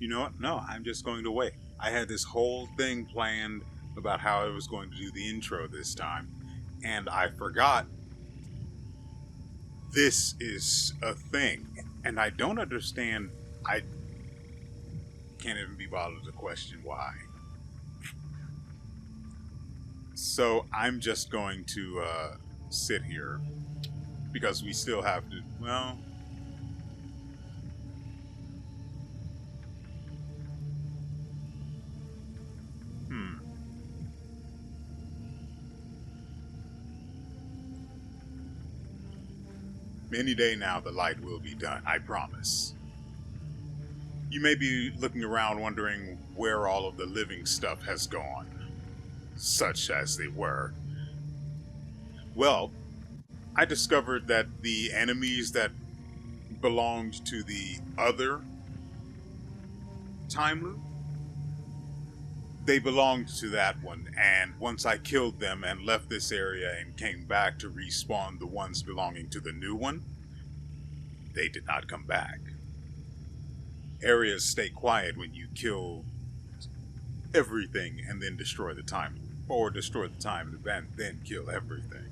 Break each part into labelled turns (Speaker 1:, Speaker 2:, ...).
Speaker 1: You know what? No, I'm just going to wait. I had this whole thing planned about how I was going to do the intro this time, and I forgot this is a thing, and I don't understand. I can't even be bothered to question why. So I'm just going to sit here because we still have to. Well, hmm. Any day now, the light will be done. I promise. You may be looking around wondering where all of the living stuff has gone, such as they were. Well, I discovered that the enemies that belonged to the other time loop, they belonged to that one, and once I killed them and left this area and came back to respawn the ones belonging to the new one, they did not come back. Areas stay quiet when you kill everything and then destroy the time loop, or destroy the time loop and then kill everything.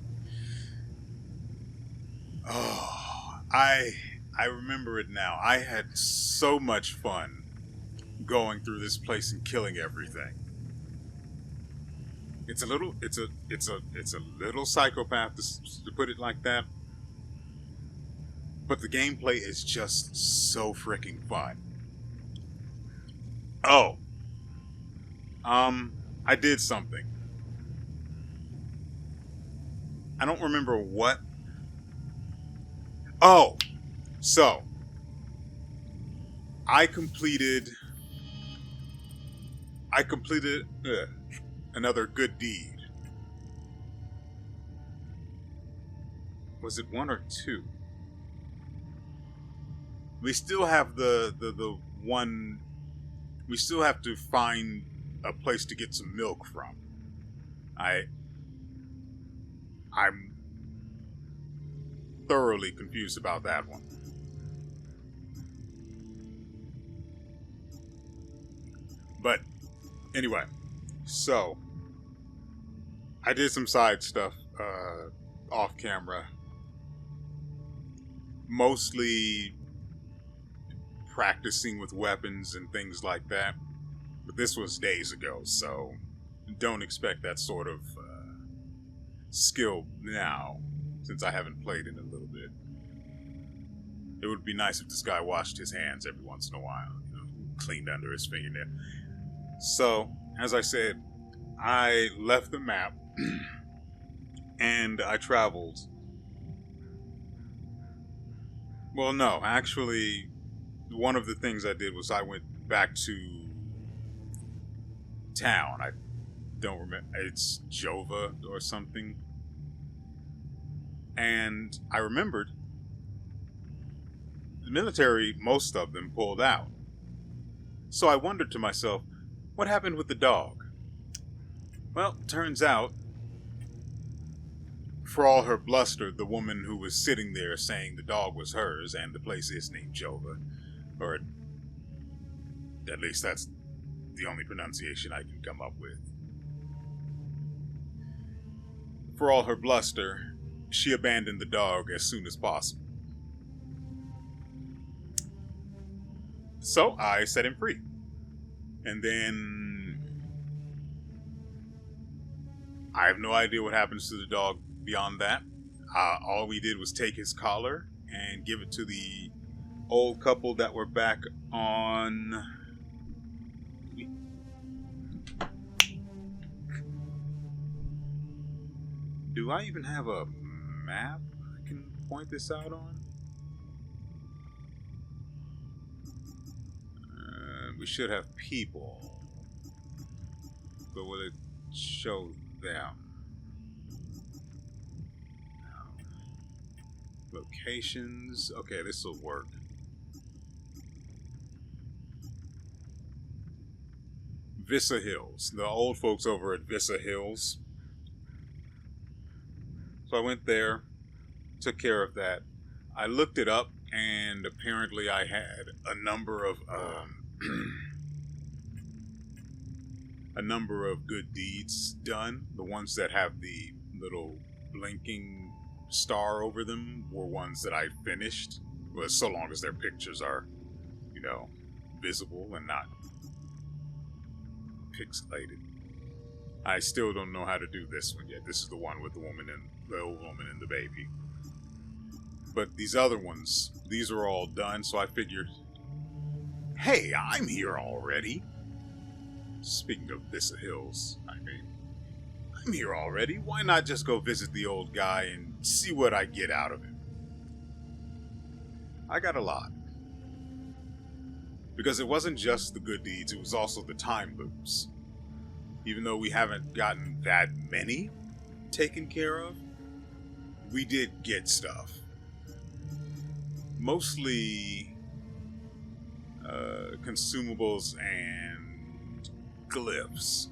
Speaker 1: Oh, I remember it now. I had so much fun going through this place and killing everything. It's a little psychopath to put it like that, but the gameplay is just so freaking fun. Oh, I did something. I don't remember what. Oh, so I completed. I completed another good deed. Was it one or two? We still have the one. We still have to find a place to get some milk from. I I'm thoroughly confused about that one. But anyway, so I did some side stuff off camera, mostly practicing with weapons and things like that. But this was days ago, so don't expect that sort of skill now, since I haven't played in a little bit. It would be nice if this guy washed his hands every once in a while, cleaned under his fingernail. So, as I said, I left the map and I traveled. Well, no, actually, one of the things I did was I went back to town. I don't remember. It's Jova or something. And I remembered the military, most of them pulled out. So I wondered to myself, what happened with the dog? Well, turns out, for all her bluster, the woman who was sitting there saying the dog was hers and the place is named Jova, or at least that's the only pronunciation I can come up with. For all her bluster, she abandoned the dog as soon as possible. So I set him free. And then I have no idea what happens to the dog beyond that. All we did was take his collar and give it to the old couple that were back on. Do I even have a map I can point this out on? We should have people. But will it show them? No. Locations. Okay, this will work. Vissa Hills. The old folks over at Vissa Hills. So I went there, took care of that. I looked it up, and apparently I had a number of a number of good deeds done. The ones that have the little blinking star over them were ones that I finished. Well, so long as their pictures are, visible and not pixelated. I still don't know how to do this one yet. This is the one with the old woman and the baby. But these other ones, these are all done, so I figured, hey, I'm here already. Speaking of Vista Hills, I'm here already. Why not just go visit the old guy and see what I get out of him? I got a lot. Because it wasn't just the good deeds, it was also the time loops. Even though we haven't gotten that many taken care of, we did get stuff. Mostly consumables and glyphs.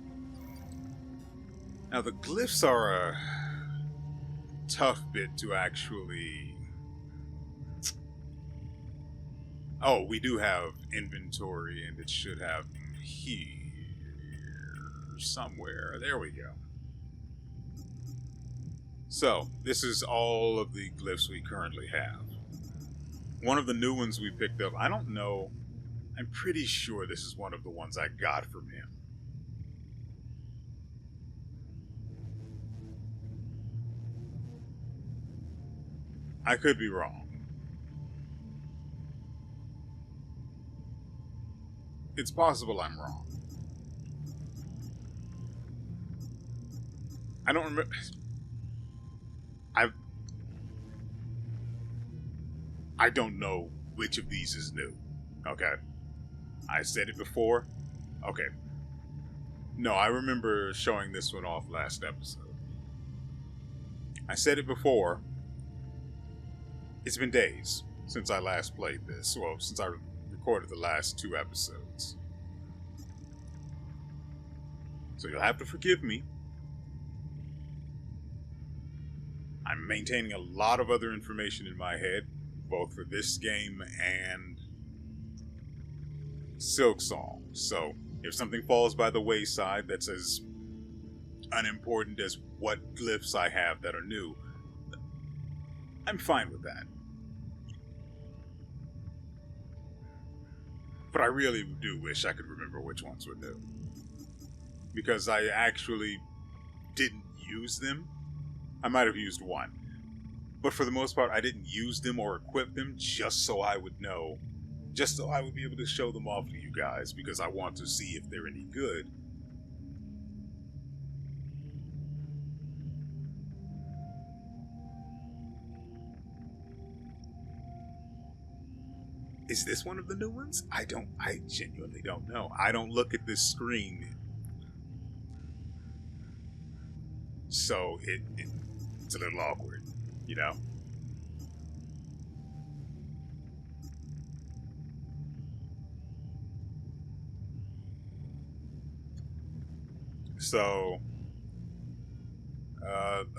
Speaker 1: Now the glyphs are a tough bit to actually... Oh, we do have inventory, and it should have them here somewhere. There we go. So, this is all of the glyphs we currently have. One of the new ones we picked up, I don't know, I'm pretty sure this is one of the ones I got from him. I could be wrong. It's possible I'm wrong. I don't remember. I don't know which of these is new. Okay. I said it before. Okay. No, I remember showing this one off last episode. I said it before. It's been days since I last played this. Well, since I recorded the last 2 episodes. So you'll have to forgive me. I'm maintaining a lot of other information in my head, both for this game and Silksong. So if something falls by the wayside that's as unimportant as what glyphs I have that are new, I'm fine with that. But I really do wish I could remember which ones were new. Because I actually didn't use them. I might have used one. But for the most part, I didn't use them or equip them just so I would know. Just so I would be able to show them off to you guys, because I want to see if they're any good. Is this one of the new ones? I genuinely don't know. I don't look at this screen. So it's a little awkward, you know? So,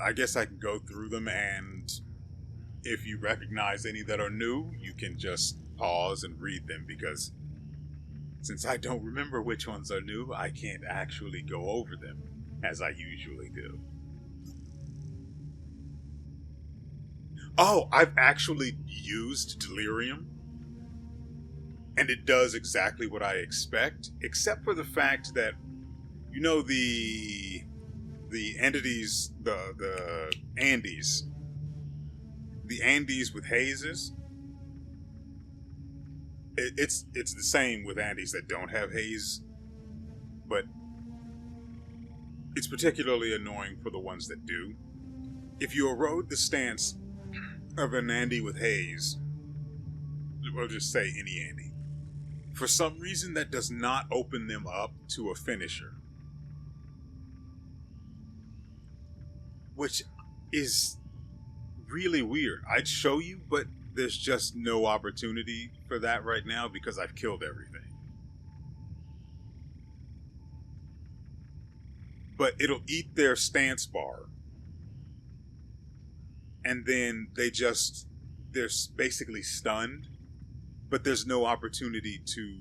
Speaker 1: I guess I can go through them, and if you recognize any that are new, you can just pause and read them, because since I don't remember which ones are new, I can't actually go over them as I usually do. Oh, I've actually used Delirium, and it does exactly what I expect, except for the fact that, you know, the entities, the Andes with hazes. It's the same with Andes that don't have haze, but it's particularly annoying for the ones that do. If you erode the stance of an Andy with haze, we'll just say any Andy, for some reason that does not open them up to a finisher. Which is really weird. I'd show you, but there's just no opportunity for that right now because I've killed everything. But it'll eat their stance bar, and then they're basically stunned, but there's no opportunity to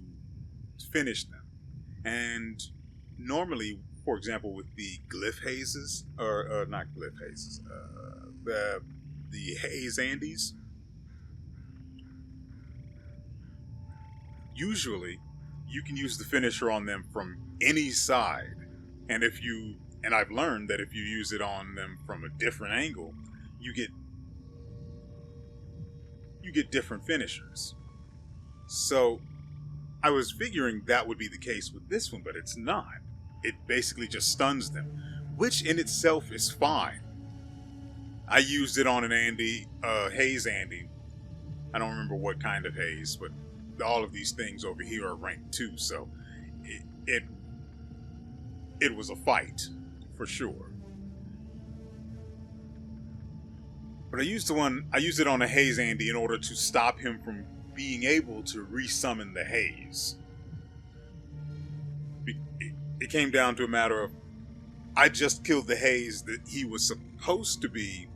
Speaker 1: finish them. And normally, for example, with the glyph hazes, or not glyph hazes, the haze Andes, usually you can use the finisher on them from any side. And I've learned that if you use it on them from a different angle, you get different finishers. So I was figuring that would be the case with this one, but it's not. It basically just stuns them, which in itself is fine. I used it on an haze Andy. I don't remember what kind of haze, but all of these things over here are ranked 2, so it was a fight for sure. But I used it on a haze Andy in order to stop him from being able to resummon the haze. It came down to a matter of, I just killed the haze that he was supposed to be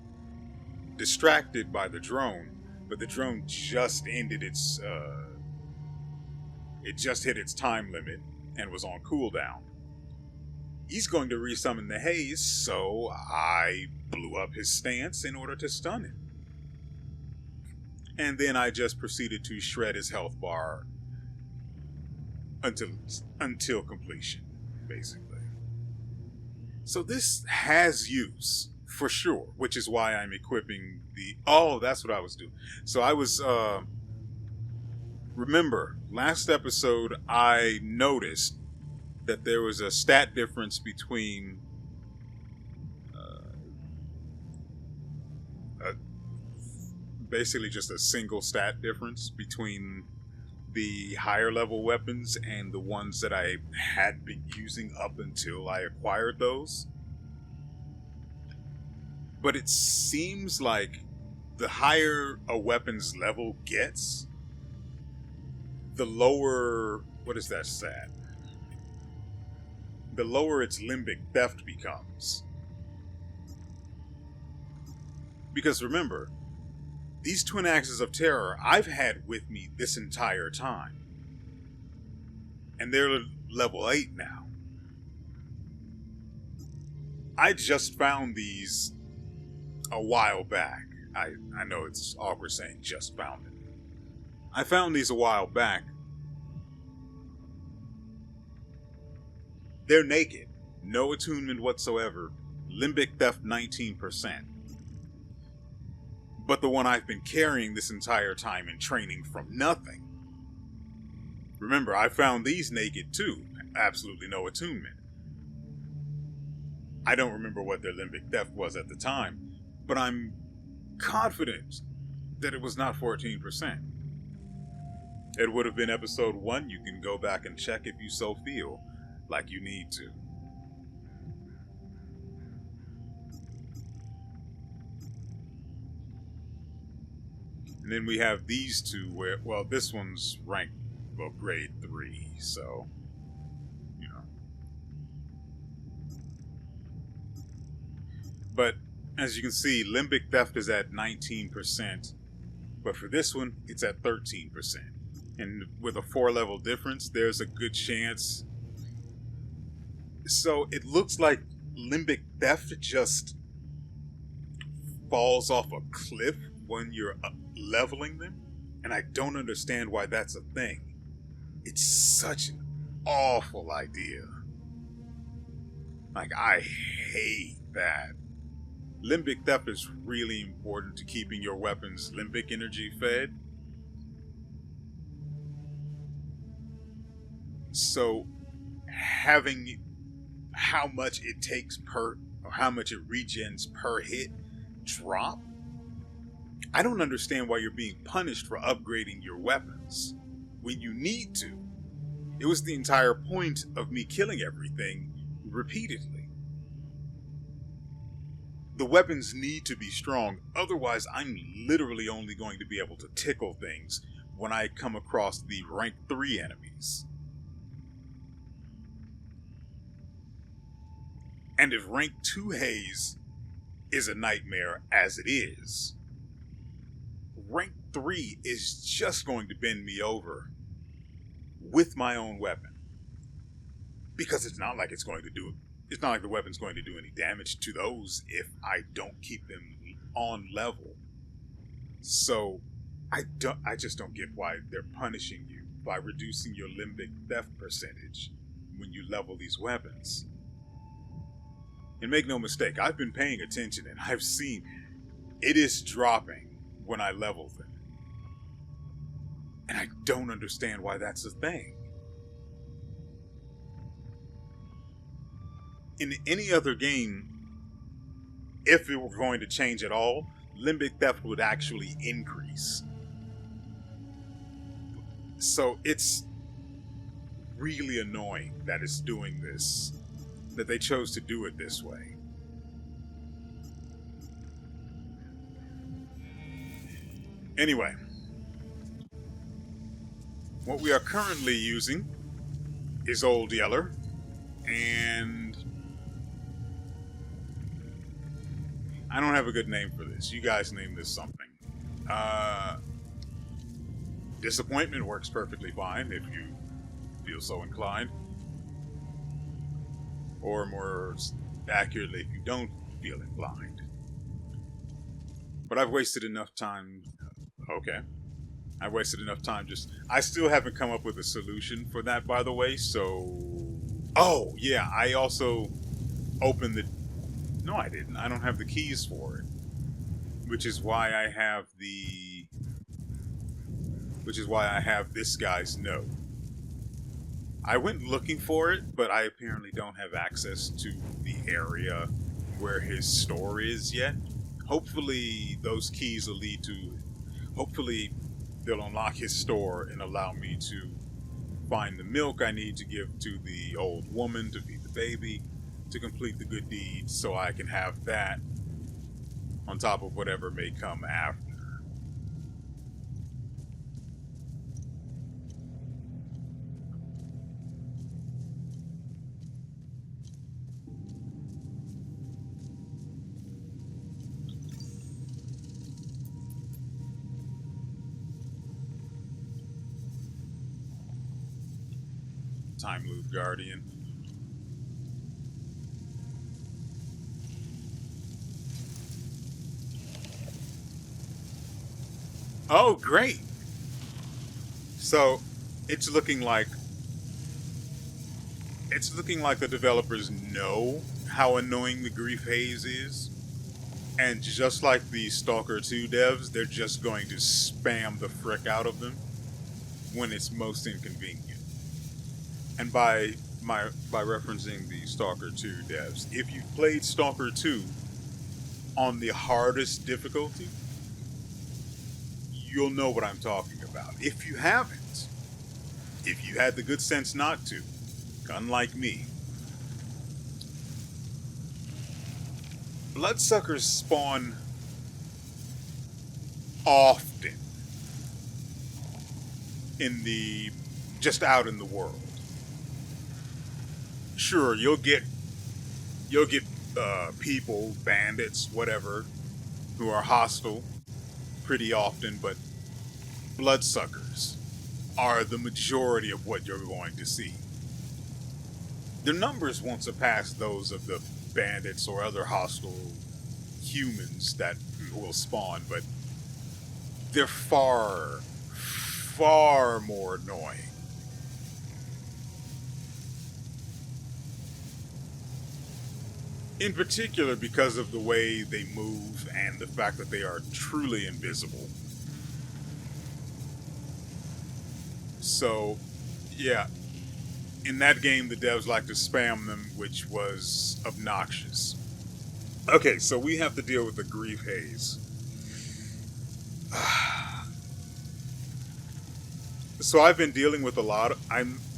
Speaker 1: distracted by the drone, but the drone just ended its it just hit its time limit and was on cooldown. He's going to resummon the haze, so I blew up his stance in order to stun him. And then I just proceeded to shred his health bar until completion, basically. So this has use, for sure, which is why I'm equipping that's what I was doing. So I was, remember, last episode I noticed that there was a stat difference between basically just a single stat difference between the higher level weapons and the ones that I had been using up until I acquired those. But it seems like the higher a weapon's level gets, the lower, what is that stat? The lower its limbic theft becomes. Because remember, these twin axes of terror I've had with me this entire time. And they're level 8 now. I just found these a while back. I know it's awkward saying just found it. I found these a while back. They're naked. No attunement whatsoever. Limbic theft 19%. But the one I've been carrying this entire time and training from nothing. Remember, I found these naked too. Absolutely no attunement. I don't remember what their limbic theft was at the time, but I'm confident that it was not 14%. It would have been episode 1. You can go back and check if you so feel like you need to. And then we have these two where, well, this one's ranked, well, grade 3, so, you know. But, as you can see, limbic theft is at 19%, but for this one, it's at 13%. And with a 4-level difference, there's a good chance. So, it looks like limbic theft just falls off a cliff when you're leveling them, and I don't understand why that's a thing. It's such an awful idea. Like, I hate that. Limbic theft is really important to keeping your weapons limbic energy fed. So, having how much it takes per, or how much it regens per hit drop, I don't understand why you're being punished for upgrading your weapons when you need to. It was the entire point of me killing everything repeatedly. The weapons need to be strong, otherwise I'm literally only going to be able to tickle things when I come across the rank 3 enemies. And if rank 2 haze is a nightmare as it is, rank 3 is just going to bend me over. with my own weapon. Because it's not like it's not like the weapon's going to do any damage to those if I don't keep them on level. So I just don't get why they're punishing you by reducing your limbic theft percentage when you level these weapons. And make no mistake, I've been paying attention and I've seen it is dropping when I level them. And I don't understand why that's a thing. In any other game, if it were going to change at all, limbic theft would actually increase. So it's really annoying that it's doing this, that they chose to do it this way. Anyway, what we are currently using is Old Yeller, and I don't have a good name for this. You guys name this something. Disappointment works perfectly fine if you feel so inclined. Or more accurately, if you don't feel inclined. But I've wasted enough time. Okay. I wasted enough time I still haven't come up with a solution for that, by the way, so... Oh, yeah, I also opened the... No, I didn't. I don't have the keys for it. Which is why I have this guy's note. I went looking for it, but I apparently don't have access to the area where his store is yet. Hopefully those keys will lead to... Hopefully they'll unlock his store and allow me to find the milk I need to give to the old woman to feed the baby, to complete the good deeds, so I can have that on top of whatever may come after. Time Loop Guardian. Oh, great! So, it's looking like the developers know how annoying the grief haze is, and just like the Stalker 2 devs, they're just going to spam the frick out of them when it's most inconvenient. And by referencing the Stalker 2 devs, if you've played Stalker 2 on the hardest difficulty, you'll know what I'm talking about. If you haven't, if you had the good sense not to, unlike me, bloodsuckers spawn often just out in the world. Sure, you'll get people, bandits, whatever, who are hostile pretty often, but bloodsuckers are the majority of what you're going to see. Their numbers won't surpass those of the bandits or other hostile humans that will spawn, but they're far, far more annoying. In particular because of the way they move and the fact that they are truly invisible. So, yeah. In that game, the devs like to spam them, which was obnoxious. Okay, so we have to deal with the grief haze. So I've been dealing with a lot of...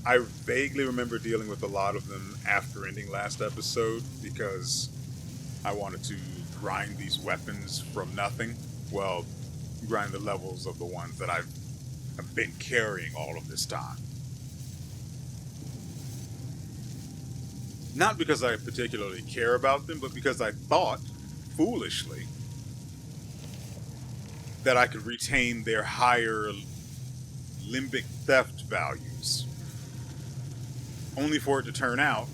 Speaker 1: I vaguely remember dealing with a lot of them after ending last episode because I wanted to grind these weapons from nothing. Well, grind the levels of the ones that I've been carrying all of this time. Not because I particularly care about them, but because I thought, foolishly, that I could retain their higher limbic theft values only for it to turn out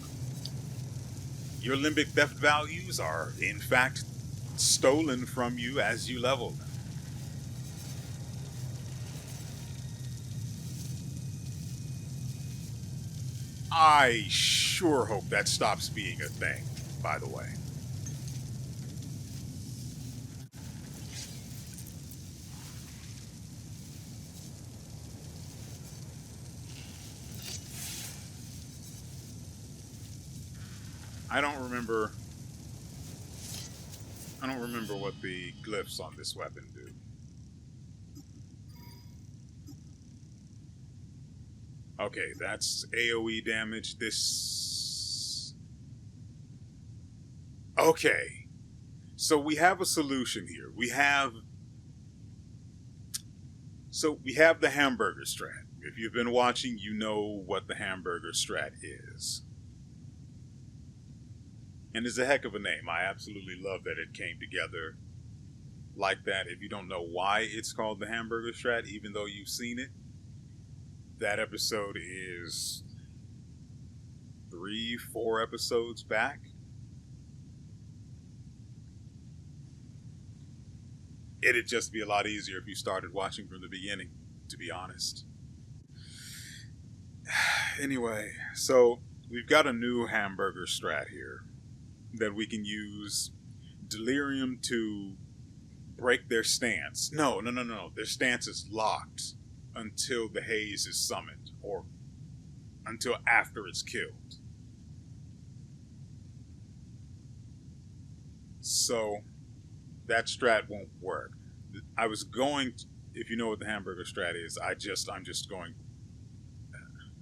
Speaker 1: your limbic theft values are, in fact, stolen from you as you level them. I sure hope that stops being a thing, by the way. I don't remember what the glyphs on this weapon do. Okay, that's AoE damage. This... Okay. So we have a solution here. We have the hamburger strat. If you've been watching, you know what the hamburger strat is. And it's a heck of a name. I absolutely love that it came together like that. If you don't know why it's called the hamburger strat, even though you've seen it, that episode is 3-4 episodes back. It'd just be a lot easier if you started watching from the beginning, to be honest. Anyway, so we've got a new hamburger strat here that we can use delirium to break their stance. No. Their stance is locked until the haze is summoned, or until after it's killed. So that strat won't work. I was going to, if you know what the hamburger strat is, I'm just going,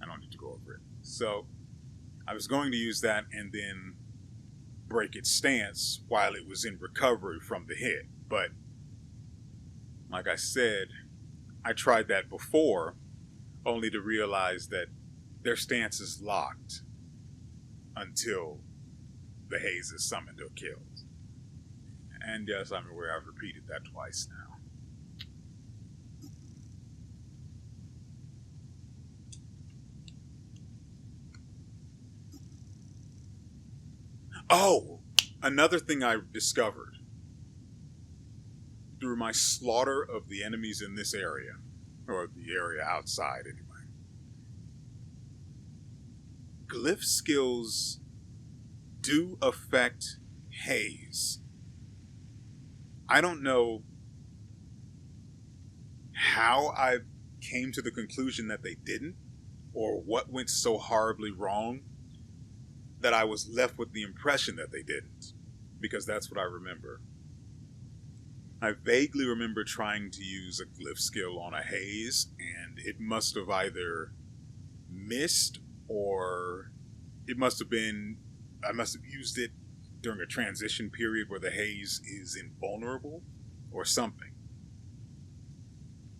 Speaker 1: I don't need to go over it. So I was going to use that and then break its stance while it was in recovery from the hit. But like I said, I tried that before, only to realize that their stance is locked until the haze is summoned or killed. And yes, I'm aware I've repeated that twice now. Oh, another thing I discovered through my slaughter of the enemies in this area, or the area outside anyway. Glyph skills do affect haze. I don't know how I came to the conclusion that they didn't, or what went so horribly wrong that I was left with the impression that they didn't, because that's what I remember. I vaguely remember trying to use a glyph skill on a haze, and it must have either missed, or it must have been, I must have used it during a transition period where the haze is invulnerable, or something.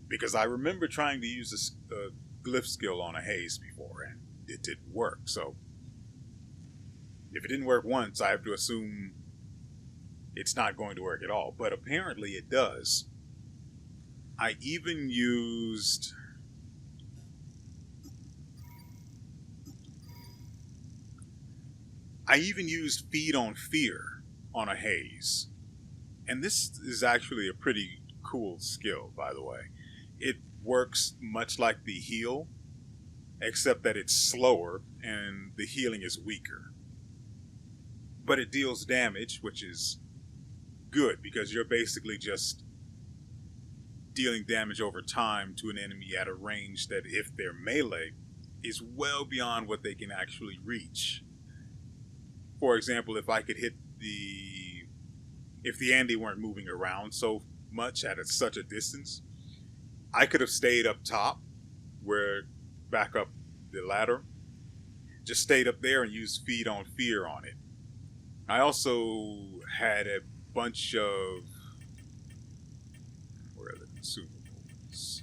Speaker 1: Because I remember trying to use a glyph skill on a haze before, and it didn't work, so if it didn't work once, I have to assume it's not going to work at all. But apparently it does. I even used Feed on Fear on a haze. And this is actually a pretty cool skill, by the way. It works much like the heal, except that it's slower and the healing is weaker. But it deals damage, which is good because you're basically just dealing damage over time to an enemy at a range that, if they're melee, is well beyond what they can actually reach. For example, if I could hit if the Andy weren't moving around so much at such a distance, I could have stayed up top, back up the ladder, just stayed up there and used Feed on Fear on it. I also had a bunch of, where are the consumables?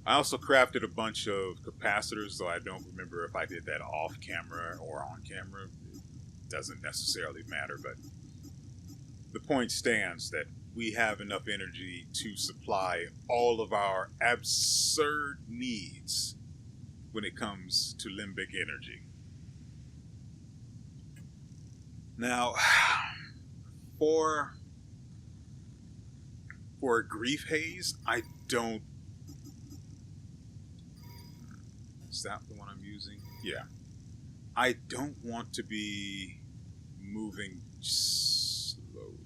Speaker 1: I also crafted a bunch of capacitors, though I don't remember if I did that off camera or on camera. It doesn't necessarily matter, but the point stands that we have enough energy to supply all of our absurd needs when it comes to limbic energy. Now, for a grief haze, I don't... Is that the one I'm using? Yeah. I don't want to be moving slowly.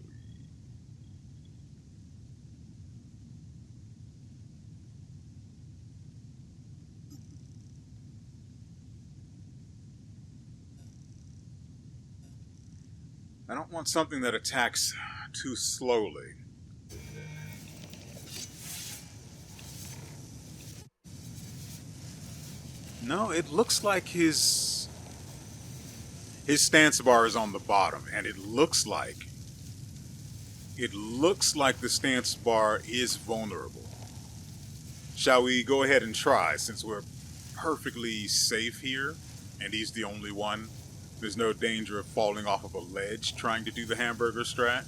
Speaker 1: I don't want something that attacks too slowly. No, it looks like his stance bar is on the bottom, and it looks like the stance bar is vulnerable. Shall we go ahead and try, since we're perfectly safe here, and he's the only one? There's no danger of falling off of a ledge trying to do the hamburger strat.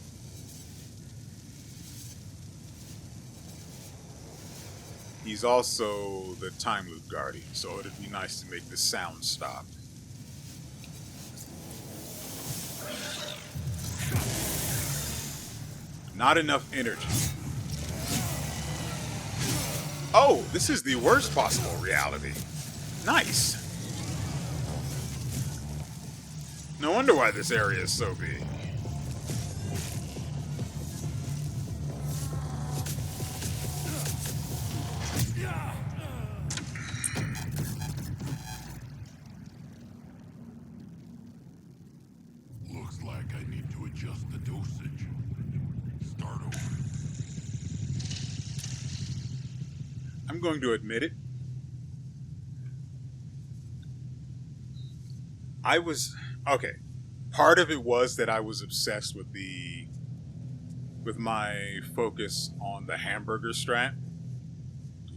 Speaker 1: He's also the time loop guardian, so it'd be nice to make the sound stop. Not enough energy. Oh, this is the worst possible reality. Nice. No wonder why this area is so big.
Speaker 2: Looks like I need to adjust the dosage. Start over.
Speaker 1: I'm going to admit it. Okay. Part of it was that I was obsessed with my focus on the hamburger strat.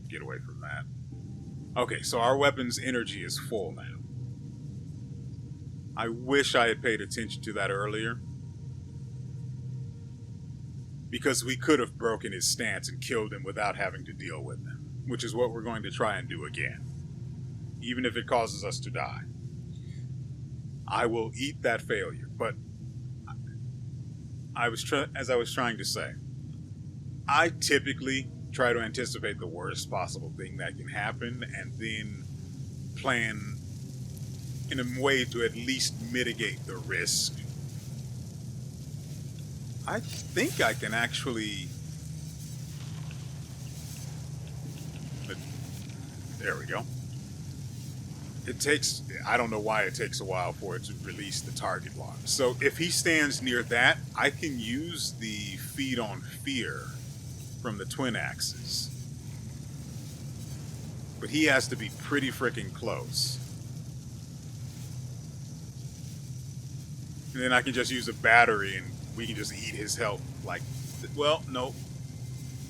Speaker 1: Get away from that. Okay, so our weapon's energy is full now. I wish I had paid attention to that earlier, because we could have broken his stance and killed him without having to deal with him, which is what we're going to try and do again, even if it causes us to die. I will eat that failure, but as I was trying to say, I typically try to anticipate the worst possible thing that can happen and then plan in a way to at least mitigate the risk. I think I can actually... There we go. It takes... I don't know why it takes a while for it to release the target lock. So if he stands near that, I can use the feed on fear from the twin axes. But he has to be pretty freaking close. And then I can just use a battery and we can just eat his health. Like, well, no.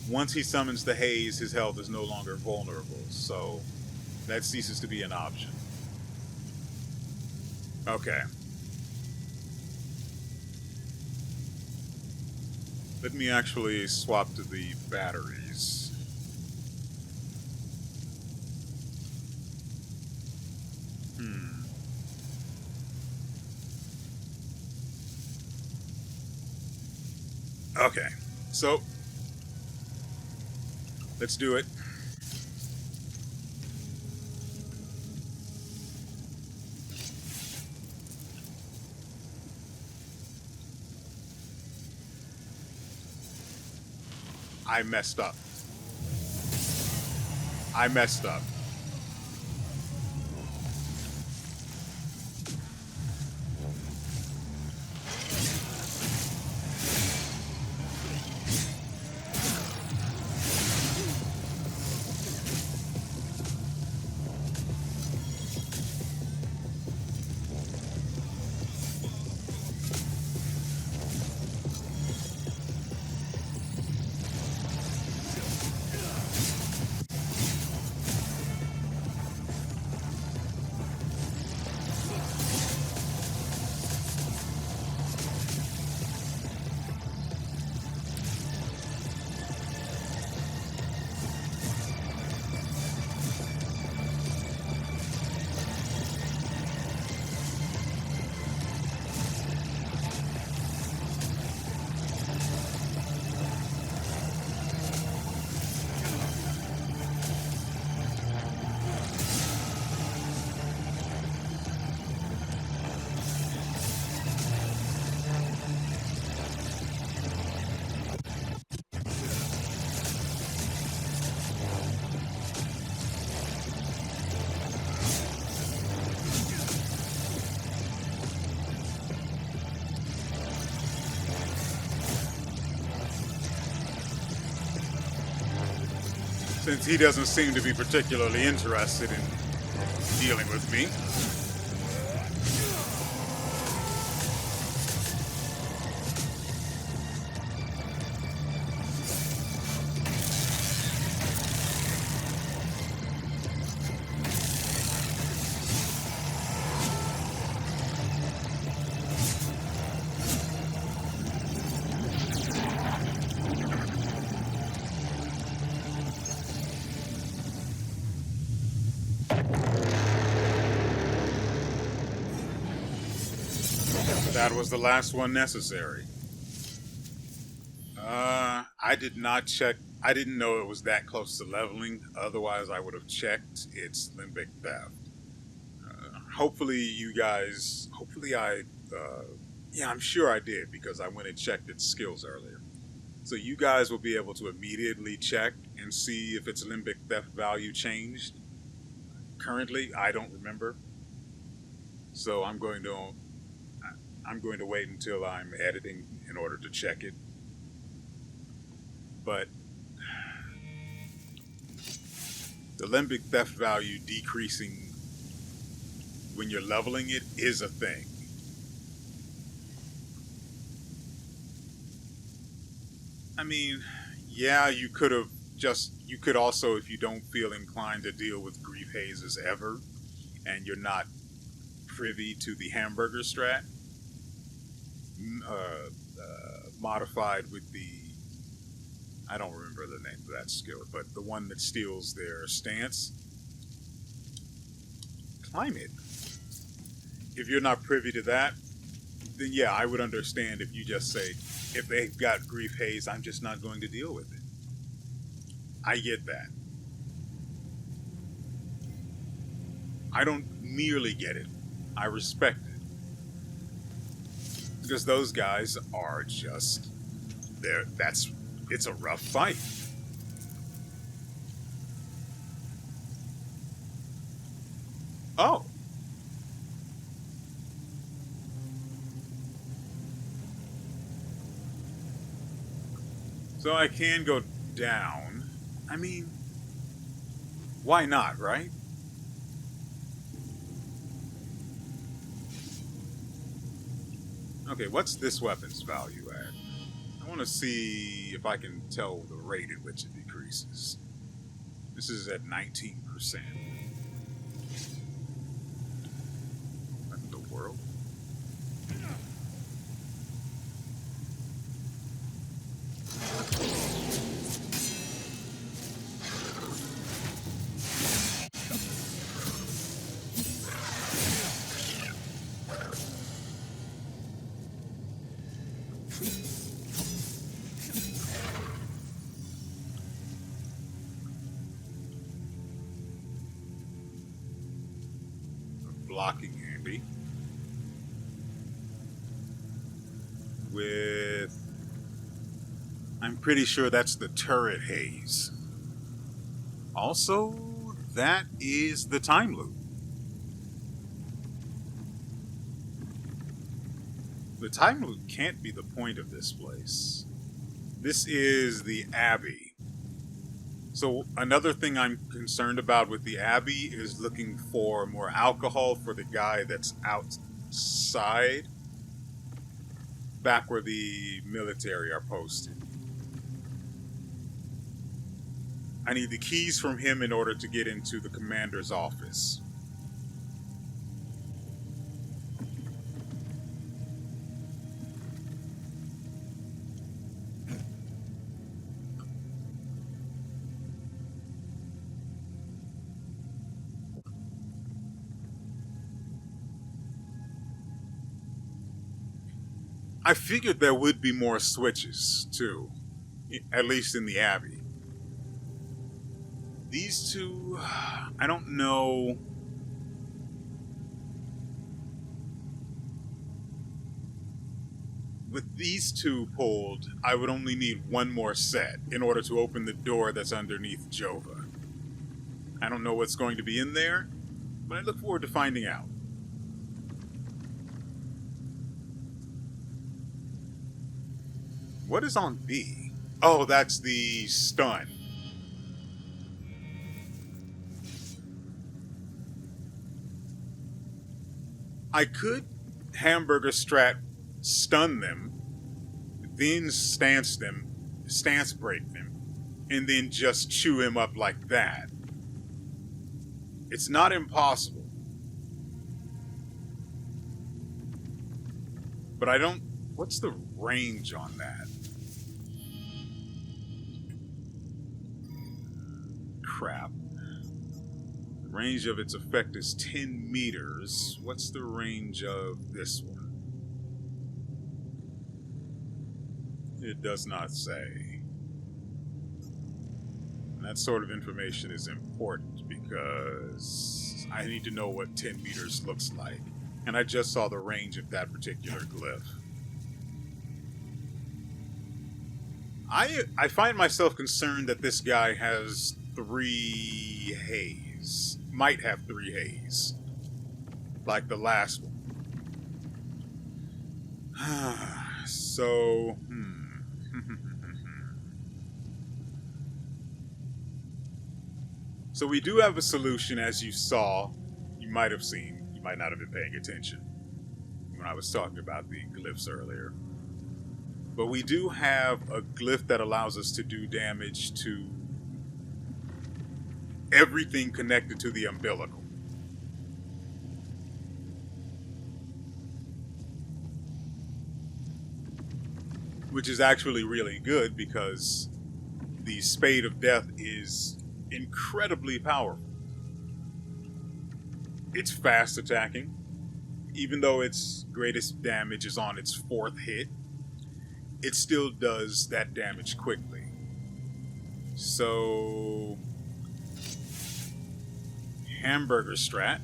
Speaker 1: Once he summons the haze, his health is no longer vulnerable. So that ceases to be an option. Okay. Let me actually swap to the batteries. Okay, so let's do it. I messed up. I messed up. since he doesn't seem to be particularly interested in dealing with me. That was the last one necessary. I did not check. I didn't know it was that close to leveling. Otherwise, I would have checked its limbic theft. Hopefully, you guys. Hopefully, yeah, I'm sure I did because I went and checked its skills earlier. So you guys will be able to immediately check and see if its limbic theft value changed. Currently, I don't remember. So I'm going to wait until I'm editing in order to check it. But the limbic theft value decreasing when you're leveling it is a thing. I mean, yeah, you could also, if you don't feel inclined to deal with grief hazes ever, and you're not privy to the hamburger strat, modified with the, I don't remember the name of that skill, but the one that steals their stance, climb it. If you're not privy to that, then yeah, I would understand if you just say, if they've got grief haze, I'm just not going to deal with it. I get that. I don't merely get it. I respect it. Because those guys are just it's a rough fight. Oh. So I can go down. I mean, why not, right? Okay, what's this weapon's value at? I want to see if I can tell the rate at which it decreases. This is at 19%. What in the world? Blocking Abbey with, I'm pretty sure that's the turret haze. Also, that is the time loop. The time loop can't be the point of this place. This is the Abbey. So another thing I'm concerned about with the Abbey is looking for more alcohol for the guy that's outside, back where the military are posted. I need the keys from him in order to get into the commander's office. I figured there would be more switches, too. At least in the Abbey. These two, I don't know. With these two pulled, I would only need one more set in order to open the door that's underneath Jova. I don't know what's going to be in there, but I look forward to finding out. What is on B? Oh, that's the stun. I could hamburger strat stun them, then stance break them, and then just chew him up like that. It's not impossible. But I don't... What's the range on that? Crap. The range of its effect is 10 meters. What's the range of this one? It does not say. And that sort of information is important because I need to know what 10 meters looks like. And I just saw the range of that particular glyph. I find myself concerned that this guy has 3 haze. Might have 3 haze. Like the last one. So, So we do have a solution, as you saw. You might have seen. You might not have been paying attention when I was talking about the glyphs earlier. But we do have a glyph that allows us to do damage to everything connected to the umbilical. Which is actually really good because the Spade of Death is incredibly powerful. It's fast attacking. Even though its greatest damage is on its 4th hit, it still does that damage quickly. So, hamburger strat.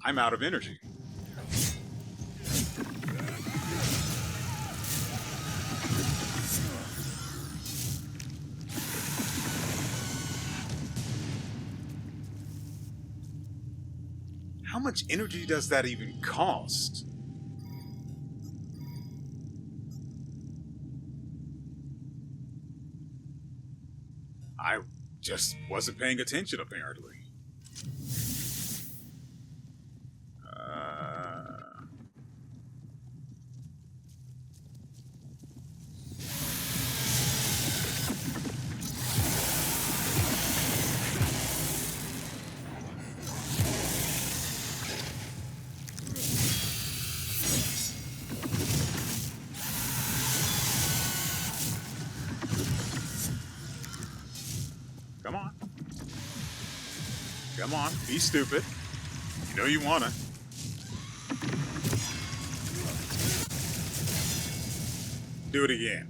Speaker 1: I'm out of energy. How much energy does that even cost? I just wasn't paying attention, apparently. Come on. Come on, be stupid. You know you wanna. Do it again.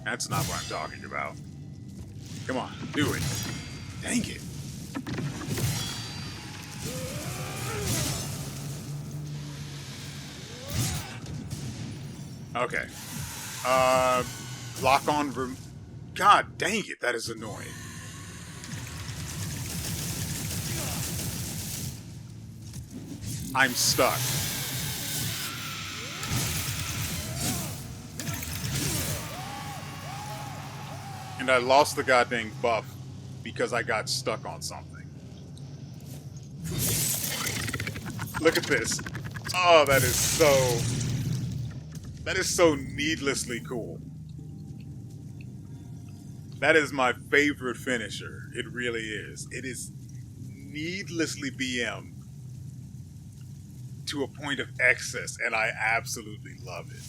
Speaker 1: That's not what I'm talking about. Come on, do it. Dang it. Okay. Lock on... God dang it, that is annoying. I'm stuck. And I lost the goddamn buff because I got stuck on something. Look at this. Oh, that is so... That is so needlessly cool. That is my favorite finisher. It really is. It is needlessly BM to a point of excess, and I absolutely love it.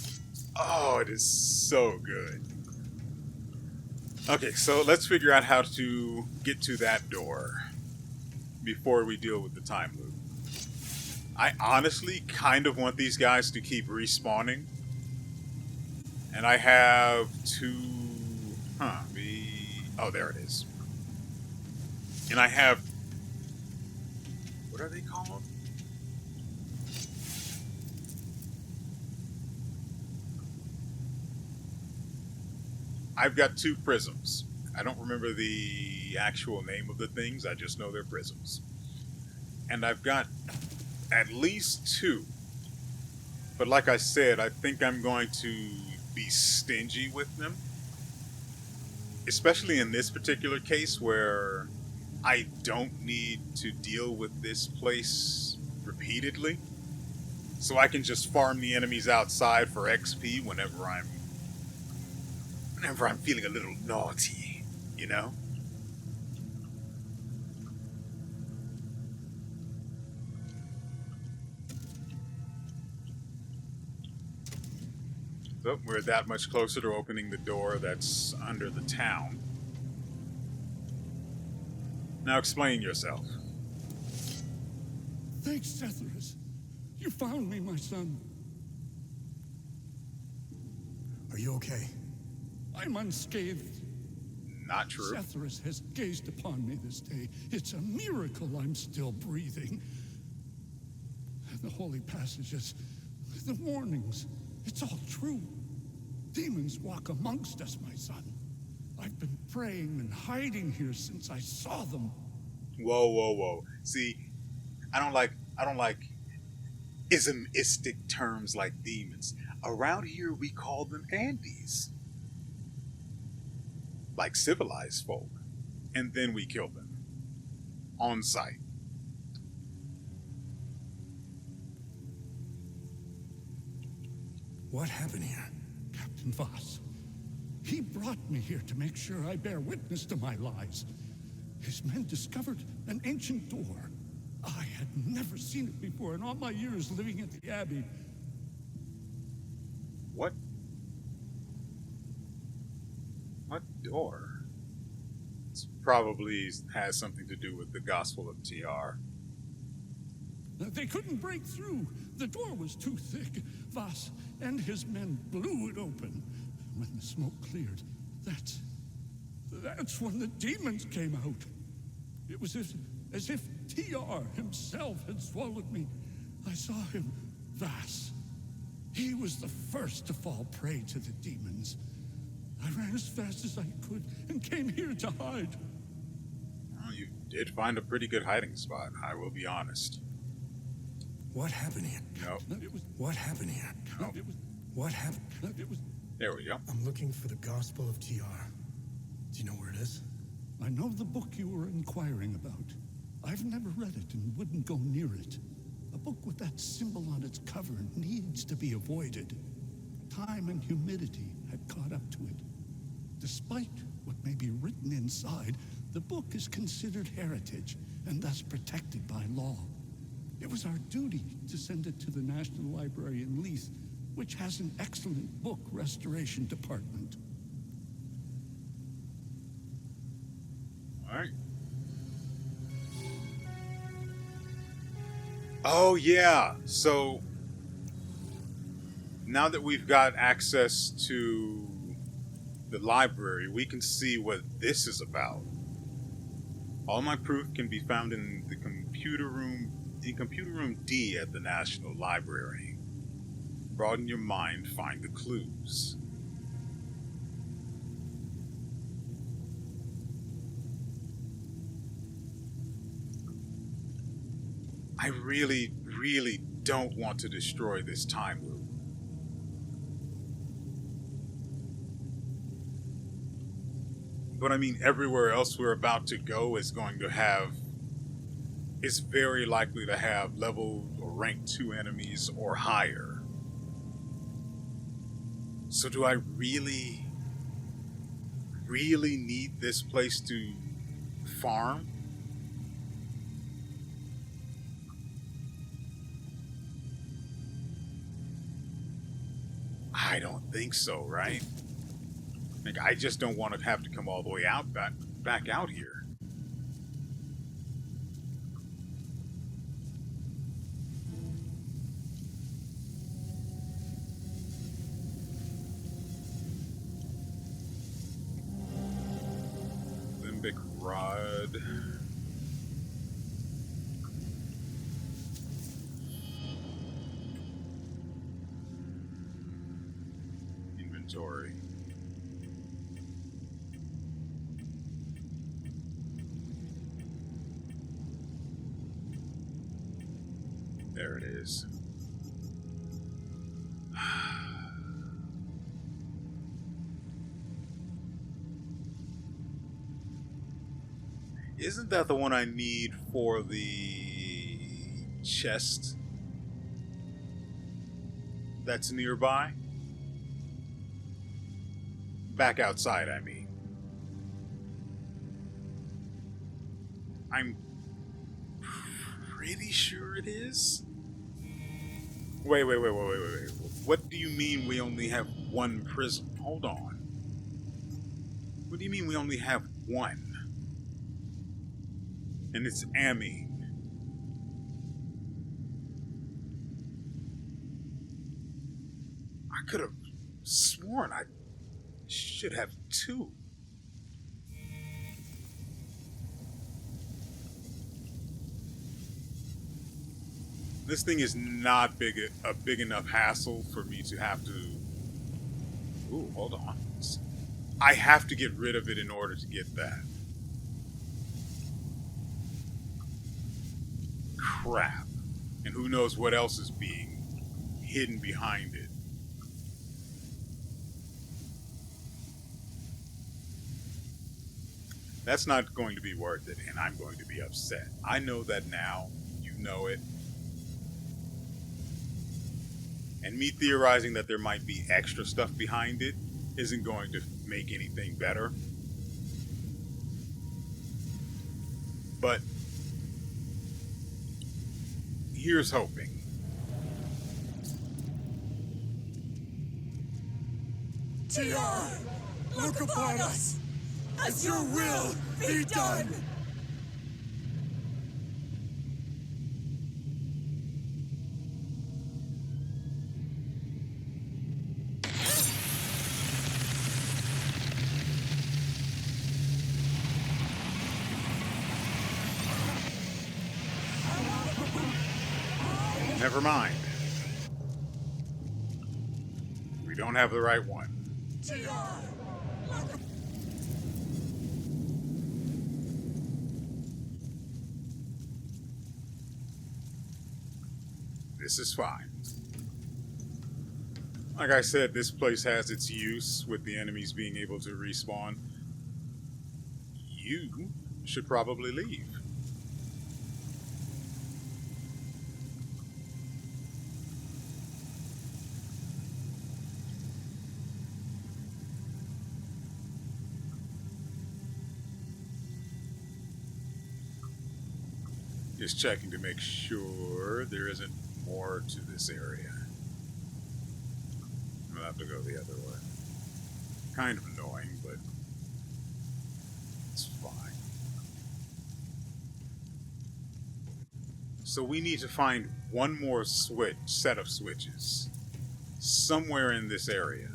Speaker 1: Oh, it is so good. Okay, so let's figure out how to get to that door before we deal with the time loop. I honestly kind of want these guys to keep respawning. And I have two... Oh, there it is. And I have... What are they called? I've got 2 prisms. I don't remember the actual name of the things. I just know they're prisms. And I've got at least 2. But like I said, I think I'm going to be stingy with them. especially in this particular case where I don't need to deal with this place repeatedly. So I can just farm the enemies outside for XP whenever I'm feeling a little naughty, you know? So we're that much closer to opening the door that's under the town. Now explain yourself.
Speaker 3: Thanks, Cetharus. You found me, my son.
Speaker 4: Are you okay?
Speaker 3: I'm unscathed.
Speaker 1: Not true.
Speaker 3: Cetharus has gazed upon me this day. It's a miracle I'm still breathing. And the holy passages, the warnings, it's all true. Demons walk amongst us, my son. I've been praying and hiding here since I saw them.
Speaker 1: Whoa, whoa, whoa. See, I don't like ismistic terms like demons. Around here we call them Andes. Like civilized folk. And then we kill them. On sight.
Speaker 4: What happened here?
Speaker 3: Captain Voss. He brought me here to make sure I bear witness to my lies. His men discovered an ancient door. I had never seen it before in all my years living at the Abbey.
Speaker 1: What door? This probably has something to do with the Gospel of TR.
Speaker 3: They couldn't break through. The door was too thick. Voss and his men blew it open. When the smoke cleared, that's when the demons came out. It was as if TR himself had swallowed me. I saw him, Voss. He was the first to fall prey to the demons. I ran as fast as I could and came here to hide.
Speaker 1: Well, you did find a pretty good hiding spot, I will be honest.
Speaker 4: What happened here?
Speaker 1: No.
Speaker 4: What happened here?
Speaker 1: No.
Speaker 4: What happened?
Speaker 1: There we go.
Speaker 4: I'm looking for the Gospel of TR. Do you know where it is?
Speaker 3: I know the book you were inquiring about. I've never read it and wouldn't go near it. A book with that symbol on its cover needs to be avoided. Time and humidity had caught up to it. Despite what may be written inside, the book is considered heritage and thus protected by law. It was our duty to send it to the National Library in Leith, which has an excellent book restoration department.
Speaker 1: All right. Oh, yeah. So now that we've got access to the library, we can see what this is about. All my proof can be found in the computer room D at the National Library. Broaden your mind, find the clues. I really, really don't want to destroy this time loop. But I mean, everywhere else we're about to go is very likely to have level or rank 2 enemies or higher. So do I really need this place to farm? I don't think so, right? Like, I just don't want to have to come all the way out back out here. Limbic Rod. Inventory. There it is. Isn't that the one I need for the chest that's nearby? Back outside, I mean. I'm pretty sure it is. Wait. What do you mean we only have one prism? Hold on. What do you mean we only have one? And it's Abbey. I could have sworn I should have two. This thing is not a big enough hassle for me to have to... Ooh, hold on. I have to get rid of it in order to get that. Crap. And who knows what else is being hidden behind it. That's not going to be worth it, and I'm going to be upset. I know that now. You know it. And me theorizing that there might be extra stuff behind it isn't going to make anything better. But here's hoping.
Speaker 5: TR, look upon us, as your will be done!
Speaker 1: Never mind. We don't have the right one. This is fine. Like I said, this place has its use with the enemies being able to respawn. You should probably leave. Just checking to make sure there isn't more to this area. I'll have to go the other way. Kind of annoying, but it's fine. So we need to find one more set of switches somewhere in this area.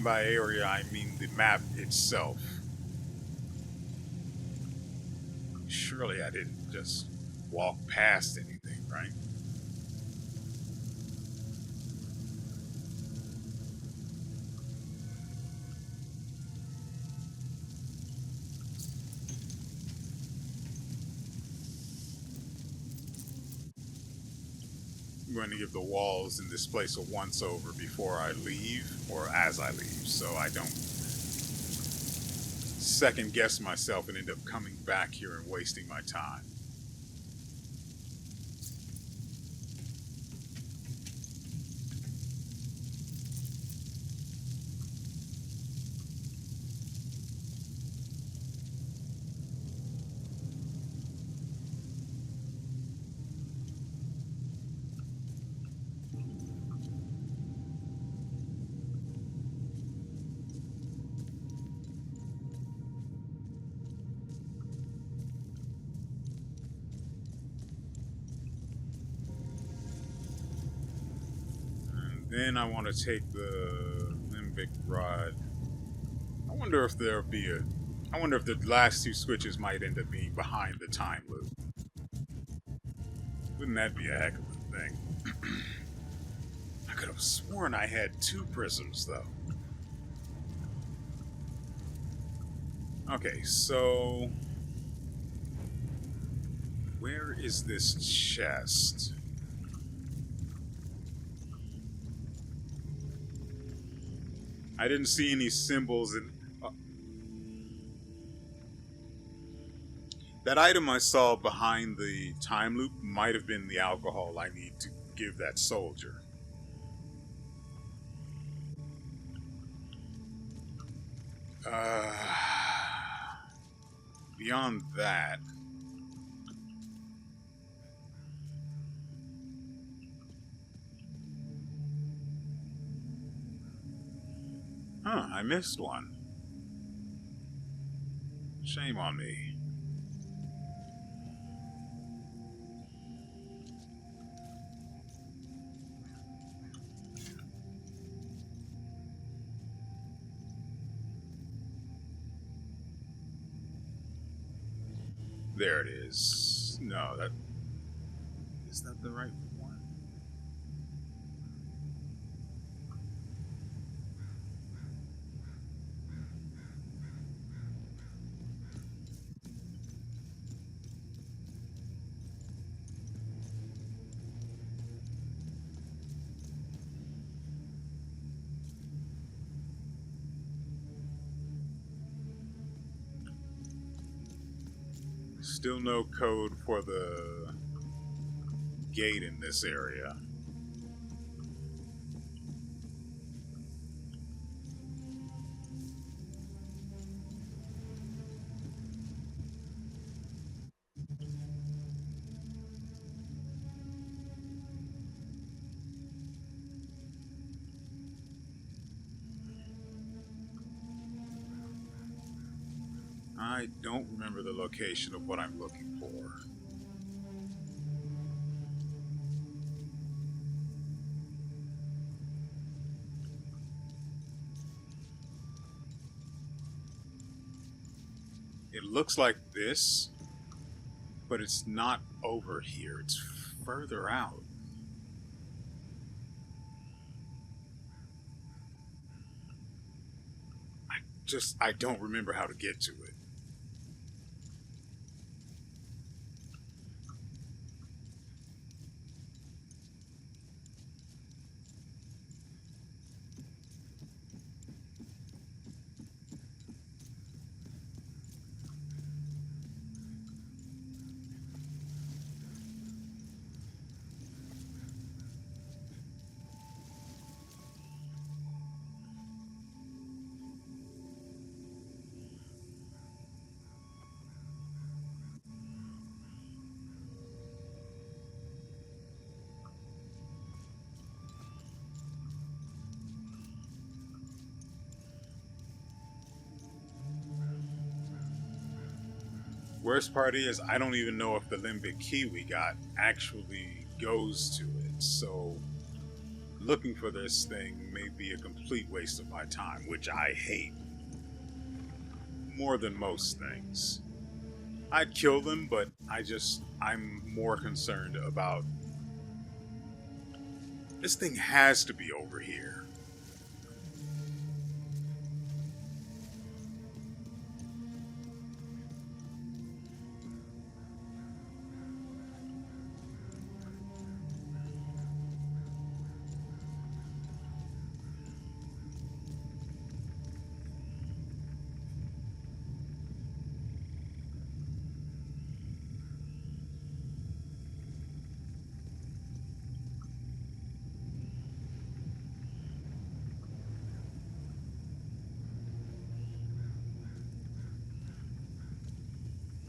Speaker 1: By area, I mean the map itself. Surely I didn't just walk past anything, right? I'm going to give the walls in this place a once-over before I leave, or as I leave, so I don't second-guess myself and end up coming back here and wasting my time. Then I want to take the limbic rod. I wonder if the last two switches might end up being behind the time loop. Wouldn't that be a heck of a thing? I could have sworn I had two prisms, though. Okay, so where is this chest? I didn't see any symbols in... that item I saw behind the time loop might have been the alcohol I need to give that soldier. Beyond that... Huh, I missed one. Shame on me. There it is. No, that... Is that the right one? Still no code for the gate in this area. I don't remember the location of what I'm looking for. It looks like this, but it's not over here. It's further out. I don't remember how to get to it. Worst part is, I don't even know if the limbic key we got actually goes to it, so looking for this thing may be a complete waste of my time, which I hate more than most things. I'd kill them, but I'm more concerned about... This thing has to be over here.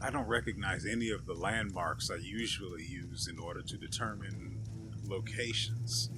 Speaker 1: I don't recognize any of the landmarks I usually use in order to determine locations.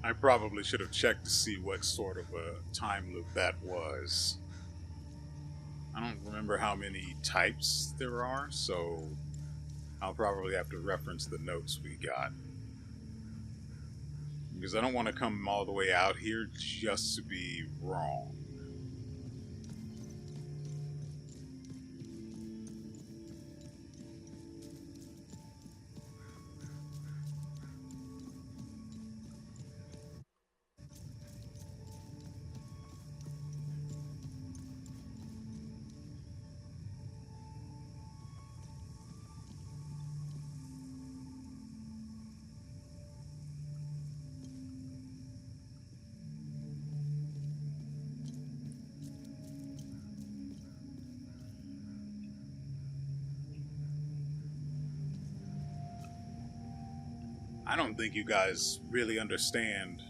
Speaker 1: I probably should have checked to see what sort of a time loop that was. I don't remember how many types there are, so I'll probably have to reference the notes we got. Because I don't want to come all the way out here just to be wrong. I don't think you guys really understand